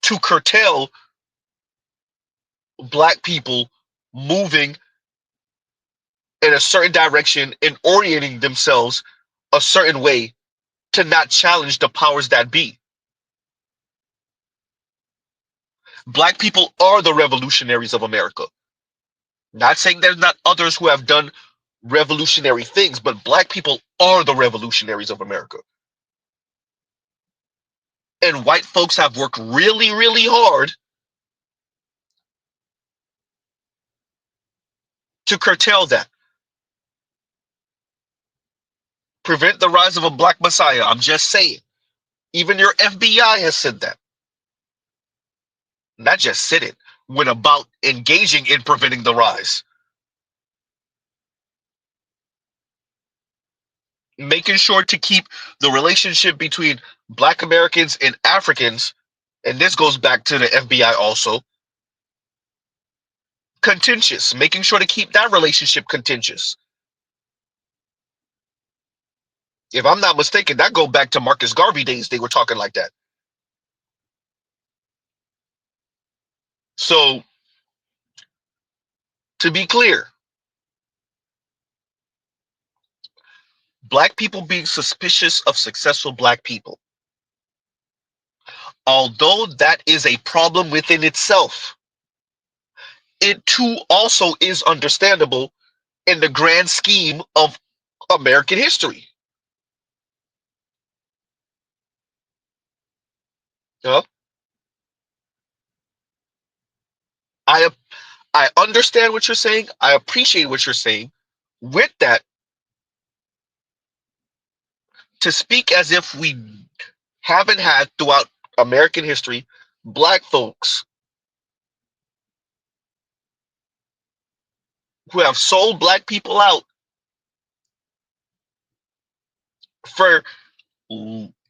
to curtail black people moving in a certain direction and orienting themselves a certain way to not challenge the powers that be. Black people are the revolutionaries of America. Not saying there's not others who have done revolutionary things, but black people are the revolutionaries of America. And white folks have worked really, really hard to curtail that. Prevent the rise of a black messiah. I'm just saying. Even your FBI has said that. Not just said it, went about engaging in preventing the rise. Making sure to keep the relationship between black Americans and Africans, and this goes back to the FBI also, contentious, making sure to keep that relationship contentious. If I'm not mistaken, that go back to Marcus Garvey days. They were talking like that. So, to be clear, black people being suspicious of successful black people, although that is a problem within itself, it too also is understandable in the grand scheme of American history. Yeah. I understand what you're saying. I appreciate what you're saying. With that, to speak as if we haven't had throughout American history black folks who have sold black people out for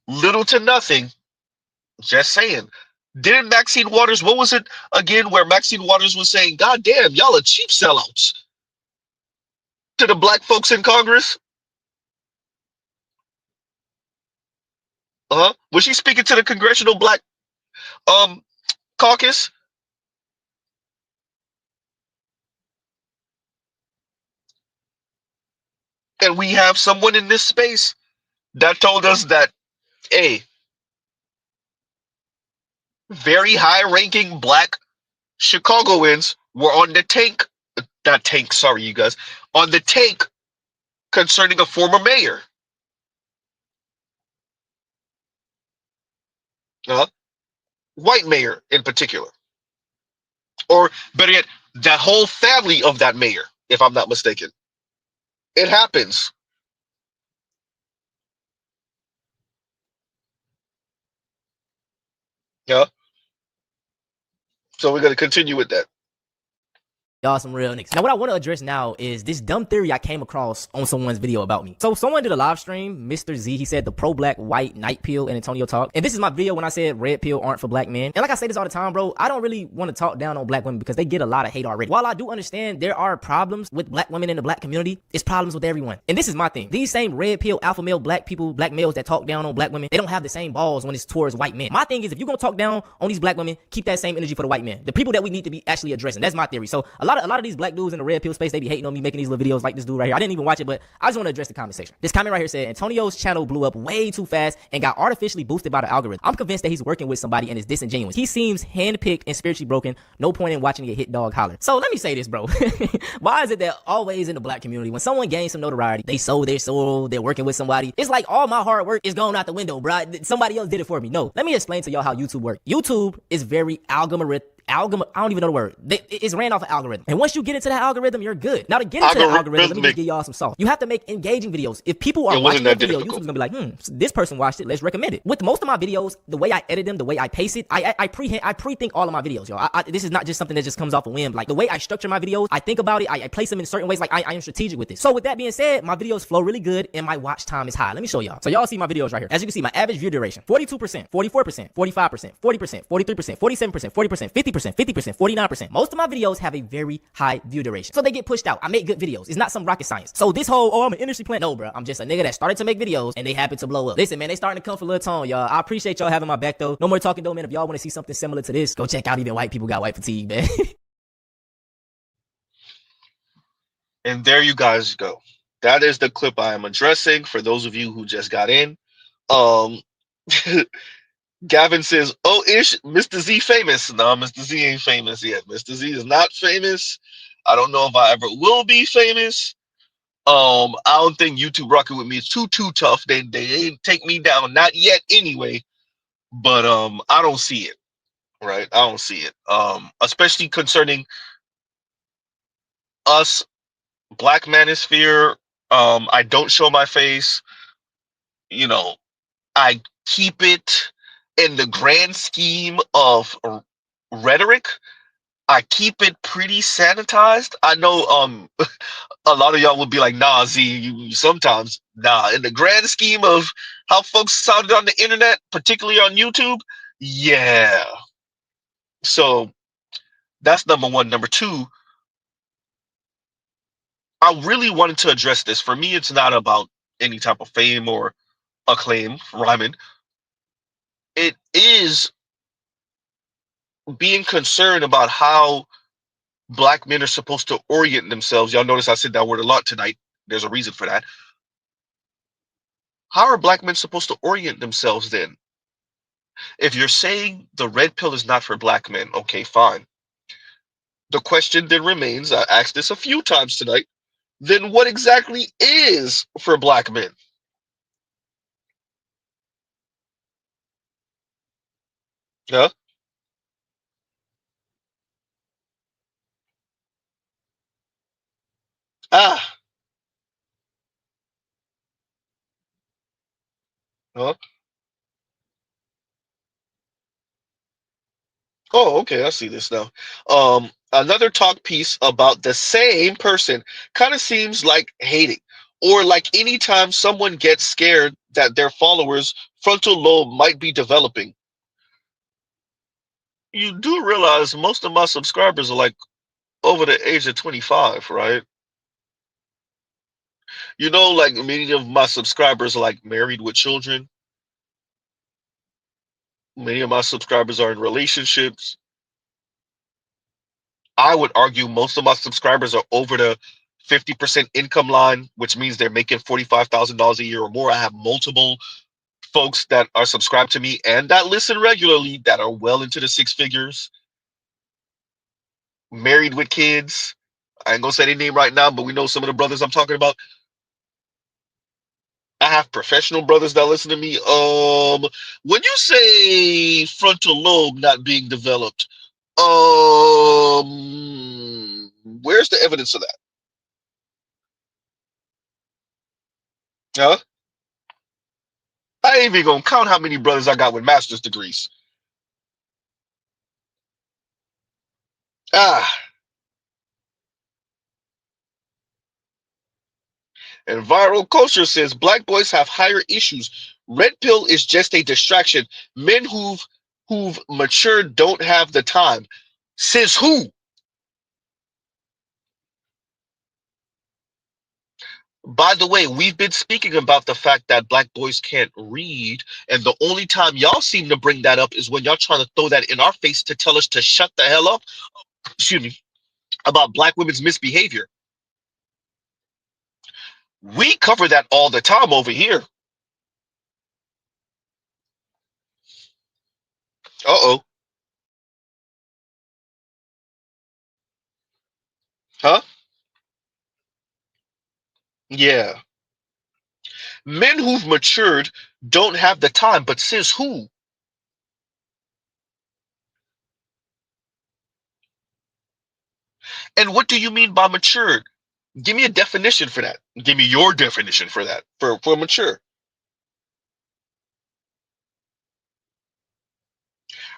little to nothing. Just saying. Didn't Maxine Waters, what was it again where Maxine Waters was saying, God damn, y'all are cheap sellouts to the black folks in Congress? Was she speaking to the Congressional Black Caucus? And we have someone in this space that told us that, hey, very high-ranking black Chicagoans were on the tank, not tank, sorry, you guys, on the tank concerning a former mayor. White mayor in particular. Or better yet, that whole family of that mayor, if I'm not mistaken. It happens. Yeah. So we're going to continue with that. Y'all some real niggas. Now, what I want to address now is this dumb theory I came across on someone's video about me. So someone did a live stream, Mr. Z, he said the pro-black white night pill and Antonio talk. And this is my video when I said red pill aren't for black men. And like I say this all the time, bro, I don't really want to talk down on black women because they get a lot of hate already. While I do understand there are problems with black women in the black community, it's problems with everyone. And this is my thing. These same red pill alpha male black people, black males that talk down on black women, they don't have the same balls when it's towards white men. My thing is, if you're going to talk down on these black women, keep that same energy for the white men. The people that we need to be actually addressing. That's my theory. So a lot of these black dudes in the red pill space, they be hating on me making these little videos like this dude right here. I didn't even watch it, but I just want to address the comment section. This comment right here said Antonio's channel blew up way too fast and got artificially boosted by the algorithm. I'm convinced that he's working with somebody and is disingenuous. He seems handpicked and spiritually broken. No point in watching a hit dog holler. So let me say this, bro. Why is it that always in the black community, when someone gains some notoriety, they sold their soul, they're working with somebody, it's like all my hard work is going out the window, bro. Somebody else did it for me. No, let me explain to y'all how YouTube works. YouTube is very algorithmic. I don't even know the word. It's ran off an algorithm. And once you get into that algorithm, you're good. Now to get into the algorithm, let me just give y'all some sauce. You have to make engaging videos. If people are watching your video, YouTube's gonna be like, this person watched it, let's recommend it. With most of my videos, the way I edit them, the way I pace it, I pre-think all of my videos, y'all. This is not just something that just comes off a whim. Like the way I structure my videos, I think about it, I place them in certain ways, like I am strategic with this. So with that being said, my videos flow really good and my watch time is high. Let me show y'all. So y'all see my videos right here. As you can see, my average view duration, 42%, 44%, 45%, 40%, 43%, 47%, 40%, 50%, 50%, 49%. Most of my videos have a very high view duration. So they get pushed out. I make good videos. It's not some rocket science. So this whole, oh, I'm an industry plant. No, bro. I'm just a nigga that started to make videos and they happen to blow up. Listen, man, they starting to come for Lil Tone, y'all. I appreciate y'all having my back, though. No more talking, though, man. If y'all want to see something similar to this, go check out Even White People Got White Fatigue, man. And there you guys go. That is the clip I am addressing for those of you who just got in. Gavin says, oh, ish, Mr. Z famous. No, Mr. Z ain't famous yet. Mr. Z is not famous. I don't know if I ever will be famous. I don't think YouTube rocking with me is too tough. They ain't take me down, not yet anyway. But I don't see it. Right? I don't see it. Especially concerning us, Black Manosphere. I don't show my face. You know, I keep it in the grand scheme of rhetoric. I keep it pretty sanitized. I know a lot of y'all would be like, nah, Z, you sometimes. Nah, in the grand scheme of how folks sounded on the internet, particularly on YouTube, yeah. So that's number one. Number two, I really wanted to address this. For me, it's not about any type of fame or acclaim, rhyming. It is being concerned about how black men are supposed to orient themselves. Y'all notice I said that word a lot tonight. There's a reason for that. How are black men supposed to orient themselves then? If you're saying the red pill is not for black men, okay, fine. The question then remains, I asked this a few times tonight, then what exactly is for black men? Huh? Ah, huh? Oh, okay, I see this now. Another talk piece about the same person kind of seems like hating, or like anytime someone gets scared that their followers' frontal lobe might be developing. You do realize most of my subscribers are like over the age of 25, right? You know, like many of my subscribers are like married with children. Many of my subscribers are in relationships. I would argue most of my subscribers are over the 50% income line, which means they're making $45,000 a year or more. I have multiple folks that are subscribed to me and that listen regularly that are well into the six figures, married with kids. I ain't gonna say their name right now, but we know some of the brothers I'm talking about. I have professional brothers that listen to me. When you say frontal lobe not being developed, where's the evidence of that? Huh? I ain't even gonna count how many brothers I got with master's degrees. Ah, and viral culture says black boys have higher issues. Red pill is just a distraction. Men who've matured don't have the time. Says who? By the way, we've been speaking about the fact that black boys can't read, and the only time y'all seem to bring that up is when y'all trying to throw that in our face to tell us to shut the hell up. Excuse me, about black women's misbehavior. We cover that all the time over here. Uh-oh. Huh? Yeah. Men who've matured don't have the time, but says who? And what do you mean by matured? Give me a definition for that. Give me your definition for that, for mature.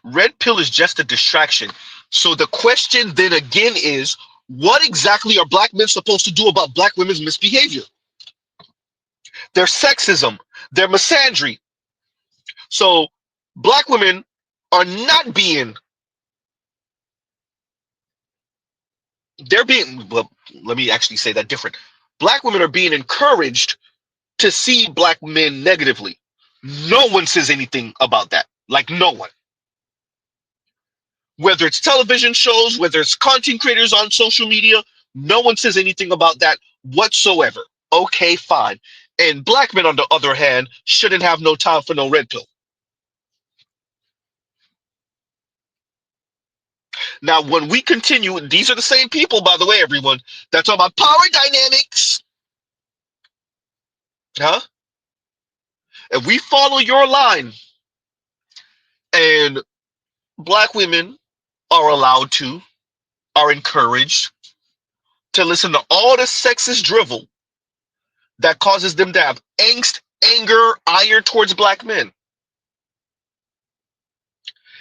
Red pill is just a distraction. So the question then again is, what exactly are black men supposed to do about black women's misbehavior? Their sexism, their misandry. So black women are not being, they're being, well, let me actually say that different. Black women are being encouraged to see black men negatively. No one says anything about that. Like no one. Whether it's television shows, whether it's content creators on social media, no one says anything about that whatsoever. Okay, fine. And black men, on the other hand, shouldn't have no time for no red pill. Now, when we continue, these are the same people, by the way, everyone, that talk about power dynamics. Huh? If we follow your line and black women are allowed to, are encouraged to listen to all the sexist drivel that causes them to have angst, anger, ire towards black men.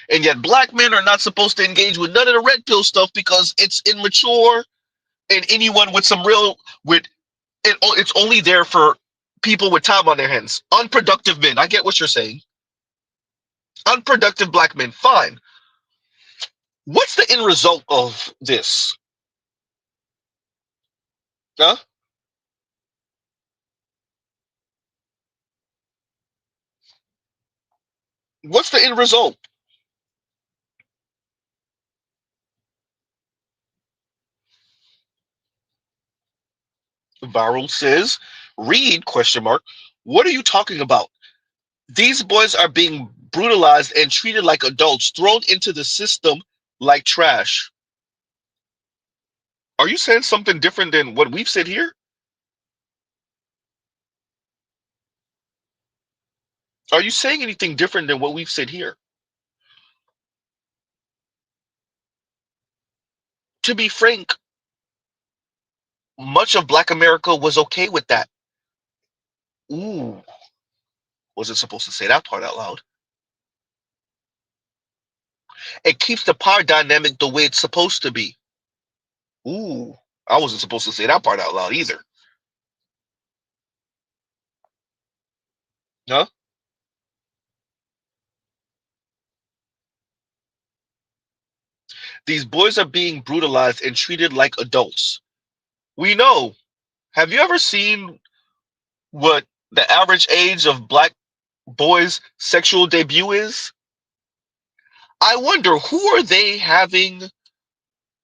And yet black men are not supposed to engage with none of the red pill stuff because it's immature, and anyone with some real with it, it's only there for people with time on their hands. Unproductive men. I get what you're saying. Unproductive black men. Fine. What's the end result of this? Huh? What's the end result? Viral says, read question mark. What are you talking about? These boys are being brutalized and treated like adults, thrown into the system like trash. Are you saying something different than what we've said here? Are you saying anything different than what we've said here? To be frank, much of Black America was okay with that. Ooh, wasn't supposed to say that part out loud. It keeps the power dynamic the way it's supposed to be. Ooh, I wasn't supposed to say that part out loud either. Huh? These boys are being brutalized and treated like adults. We know. Have you ever seen what the average age of Black boys' sexual debut is? I wonder who are they having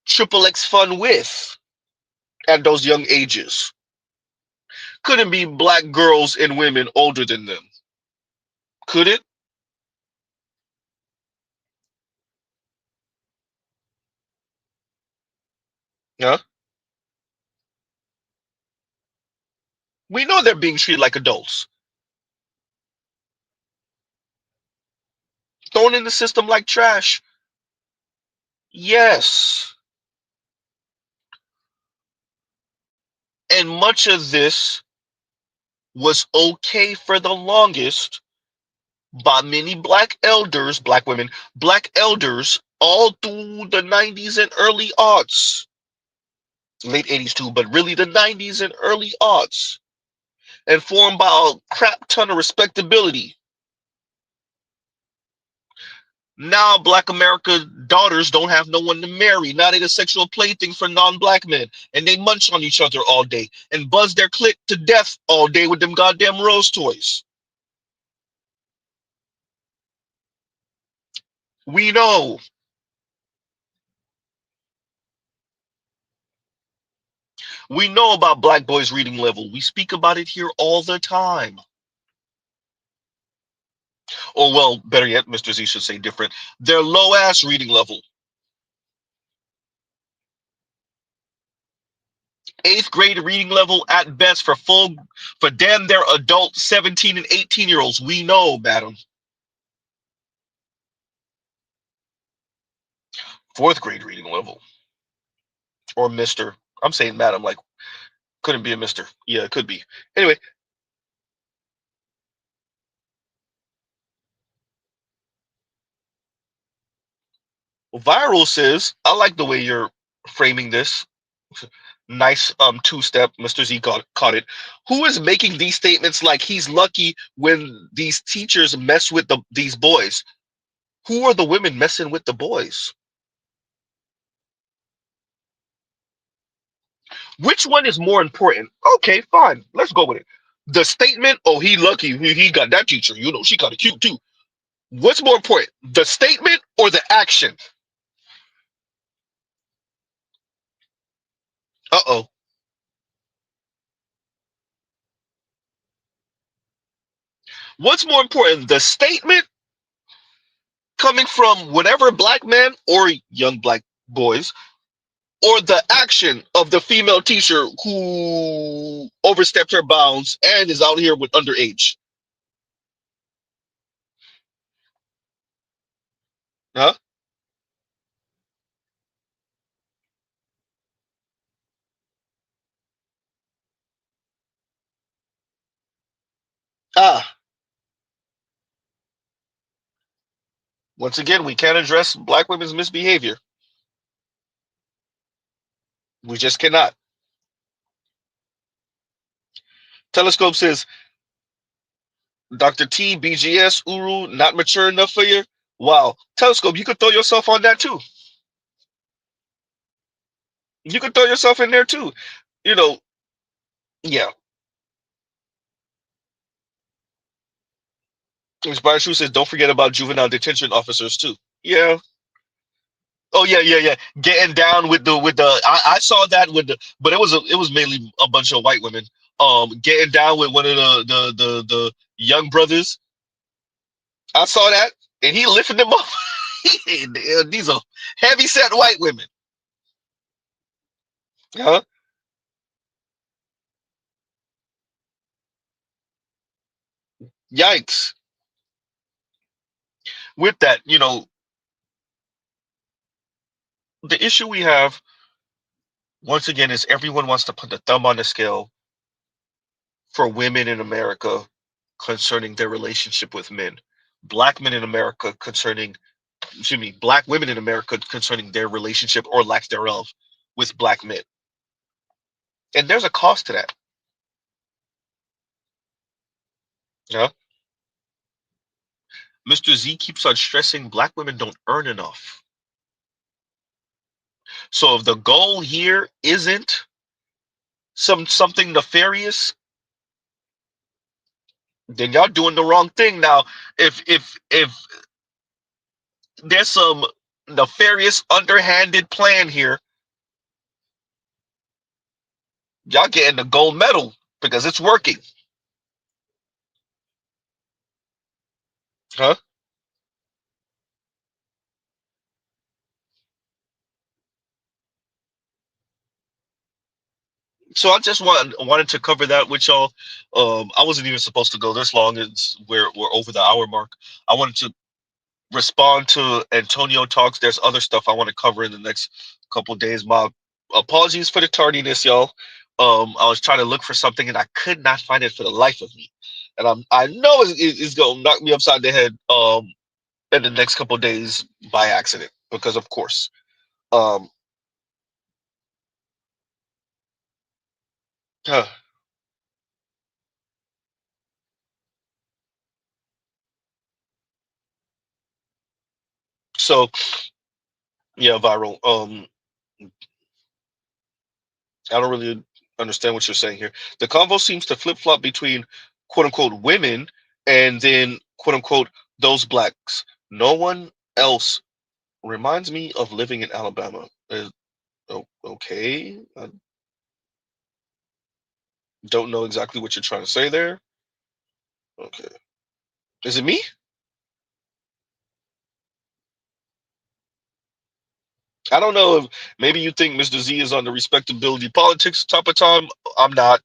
triple X fun with at those young ages? Couldn't be Black girls and women older than them. Could it? Yeah. We know they're being treated like adults. Thrown in the system like trash. Yes. And much of this was okay for the longest by many Black elders, Black women, Black elders all through the 90s and early aughts. Late 80s too, but really the 90s and early aughts. And formed by a crap ton of respectability. Now Black America daughters don't have no one to marry. Now they the sexual plaything for non-Black men. And they munch on each other all day and buzz their clit to death all day with them goddamn rose toys. We know. We know about Black boys' reading level. We speak about it here all the time. Or well, better yet, Mr. Z should say different. Their low ass reading level. 8th grade reading level at best for damn their adult 17 and 18-year-olds. We know, madam. 4th grade reading level. Or Mr. I'm saying madam, like couldn't be a Mr. Yeah, it could be. Anyway, Viral says, I like the way you're framing this. Nice two-step. Mr. Z caught it. Who is making these statements like he's lucky when these teachers mess with these boys? Who are the women messing with the boys? Which one is more important? Okay, fine. Let's go with it. The statement, oh, he lucky he got that teacher. You know, she got a cute too. What's more important, the statement or the action? Uh-oh. What's more important, the statement coming from whatever Black man or young Black boys, or the action of the female teacher who overstepped her bounds and is out here with underage? Huh? Ah, once again, we can't address Black women's misbehavior. We just cannot. Telescope says, Dr. T, BGS, Uru, not mature enough for you? Wow. Telescope, you could throw yourself on that too. You could throw yourself in there too. You know, yeah. Inspired True says, don't forget about juvenile detention officers too. Yeah. Oh yeah, yeah, yeah. Getting down with the I saw that with the, but it was mainly a bunch of white women. Getting down with one of the young brothers. I saw that, and he lifted them up. These are heavy set white women. Huh? Yikes. With that, the issue we have once again is everyone wants to put the thumb on the scale for women in America concerning their relationship with men. Black men in America concerning, excuse me, black women in America concerning their relationship or lack thereof with black men. And there's a cost to that. Yeah. Mr. Z keeps on stressing black women don't earn enough. So if the goal here isn't something nefarious, then y'all doing the wrong thing. Now, if there's some nefarious underhanded plan here, y'all getting the gold medal because it's working. Huh? So I just wanted to cover that with y'all. I wasn't even supposed to go this long. It's we're over the hour mark. I wanted to respond to Antonio talks. There's other stuff I want to cover in the next couple of days. My apologies for the tardiness, y'all. I was trying to look for something and I could not find it for the life of me. And I know it's gonna knock me upside the head in the next couple of days by accident because of course. Um, so yeah, viral. I don't really understand what you're saying here. The convo seems to flip flop between quote unquote women and then quote unquote those blacks. No one else reminds me of living in Alabama. Okay. I don't know exactly what you're trying to say there. Okay. Is it me? I don't know if maybe you think Mr. Z is on the respectability politics top of time. I'm not.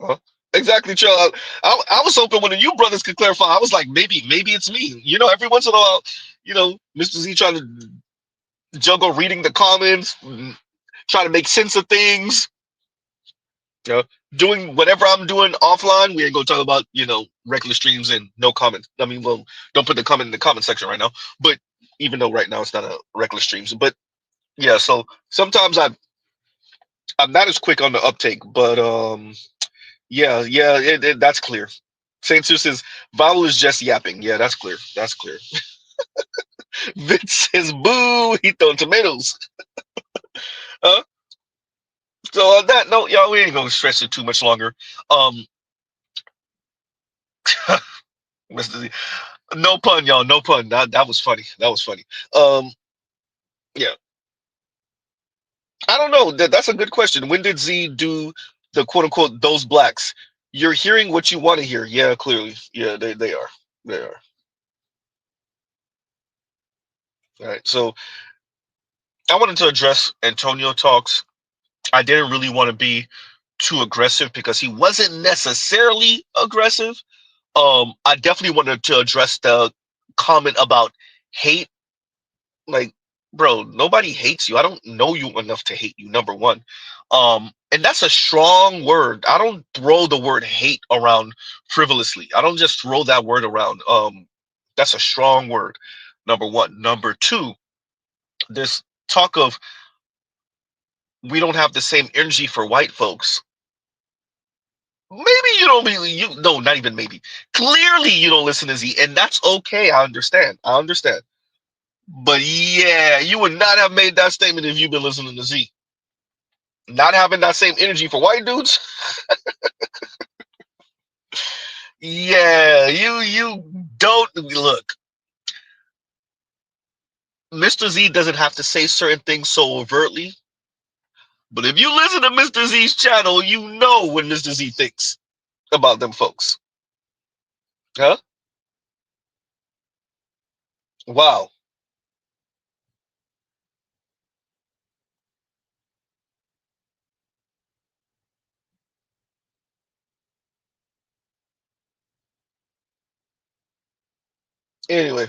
Huh? Exactly, Joe. I was hoping one of you brothers could clarify. I was like, maybe it's me. Every once in a while, Mr. Z trying to juggle reading the comments, trying to make sense of things. You know, doing whatever I'm doing offline. We ain't gonna talk about regular streams and no comment. I mean, well, don't put the comment in the comment section right now. But even though right now it's not a regular streams, but yeah. So sometimes I'm not as quick on the uptake, but yeah, that's clear. Saint Sue says Vowel is just yapping. Yeah, that's clear. That's clear. Vince says boo. He throwing tomatoes. Huh? So on that note, y'all, we ain't gonna stress it too much longer. Mr. Z, no pun, y'all. No pun. That was funny. That was funny. Yeah. I don't know. That's a good question. When did Z do the quote unquote those blacks? You're hearing what you want to hear. Yeah, clearly. Yeah, they are. They are. All right. So I wanted to address Antonio talks. I didn't really want to be too aggressive because he wasn't necessarily aggressive. I definitely wanted to address the comment about hate. Like, bro, nobody hates you. I don't know you enough to hate you, number one. And that's a strong word. I don't throw the word hate around frivolously. I don't just throw that word around. That's a strong word, number one. Number two, this talk of we don't have the same energy for white folks. Maybe you don't really, no, not even maybe. Clearly you don't listen to Z, and that's okay. I understand. I understand. But yeah, you would not have made that statement if you've been listening to Z. Not having that same energy for white dudes. Yeah, you don't look. Mr. Z doesn't have to say certain things so overtly, but if you listen to Mr. Z's channel, you know what Mr. Z thinks about them folks. Huh? Wow. Anyway,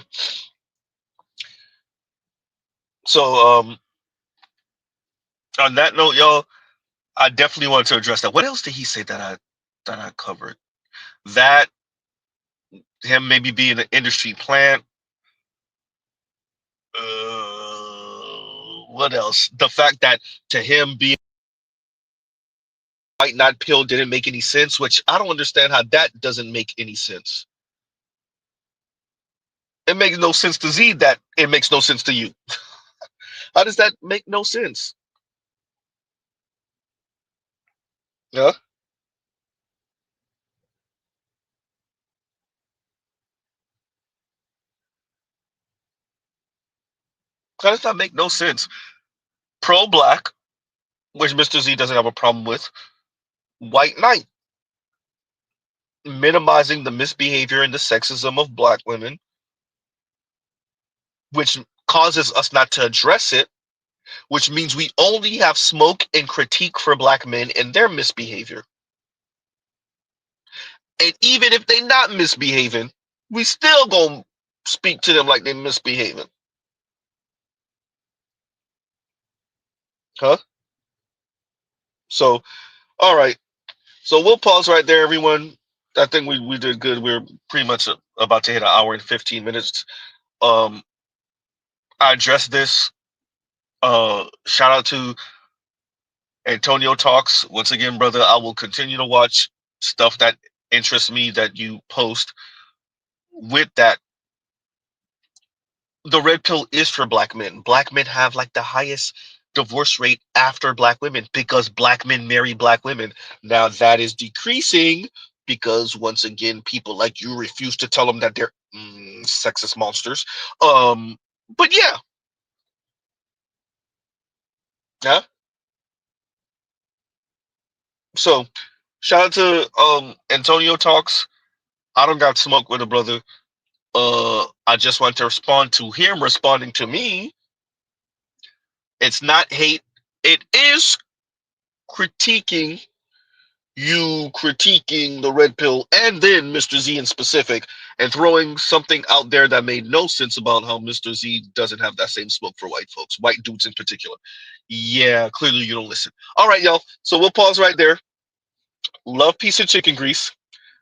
so on that note, y'all, I definitely wanted to address that. What else did he say that I covered? That him maybe being an industry plant. What else? The fact that to him being white not pill didn't make any sense, which I don't understand how that doesn't make any sense. It makes no sense to Z that it makes no sense to you. How does that make no sense? Yeah. How does that make no sense? Pro-black, which Mr. Z doesn't have a problem with. White knight, minimizing the misbehavior and the sexism of black women, which causes us not to address it, which means we only have smoke and critique for black men and their misbehavior. And even if they not misbehaving, we still gonna speak to them like they misbehaving. Huh? So, all right. So we'll pause right there, everyone. I think we did good. We're pretty much about to hit an hour and 15 minutes. I addressed this. Shout out to Antonio Talks. Once again, brother, I will continue to watch stuff that interests me that you post. With that, the red pill is for black men. Black men have like the highest divorce rate after black women because black men marry black women. Now that is decreasing because once again, people like you refuse to tell them that they're sexist monsters. But yeah. Yeah. So shout out to Antonio Talks. I don't got smoke with a brother. I just want to respond to him responding to me. It's not hate. It is critiquing you critiquing the red pill and then Mr. Z in specific and throwing something out there that made no sense about how Mr. Z doesn't have that same smoke for white folks, white dudes in particular. Yeah, clearly you don't listen. All right, y'all. So we'll pause right there. Love, peace, and chicken grease.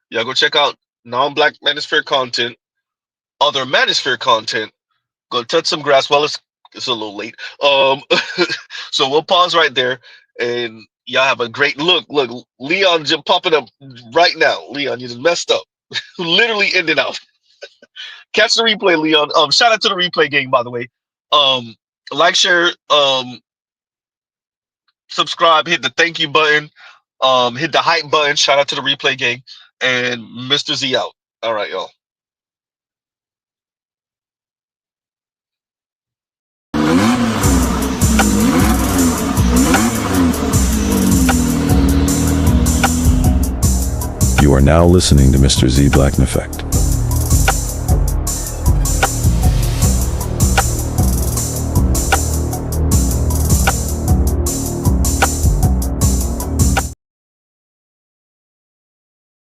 Y'all go check out non-black manosphere content, other manosphere content. Go touch some grass. Well, it's a little late. So we'll pause right there, and y'all have a great look. Look, Leon just popping up right now. Leon, you just messed up. Literally in and out. Catch the replay, Leon. Shout out to the replay gang, by the way. Like, share, subscribe, hit the thank you button, hit the hype button. Shout out to the replay gang, and Mr. Z out. All right, y'all. You are now listening to Mr. Z Blackneffect.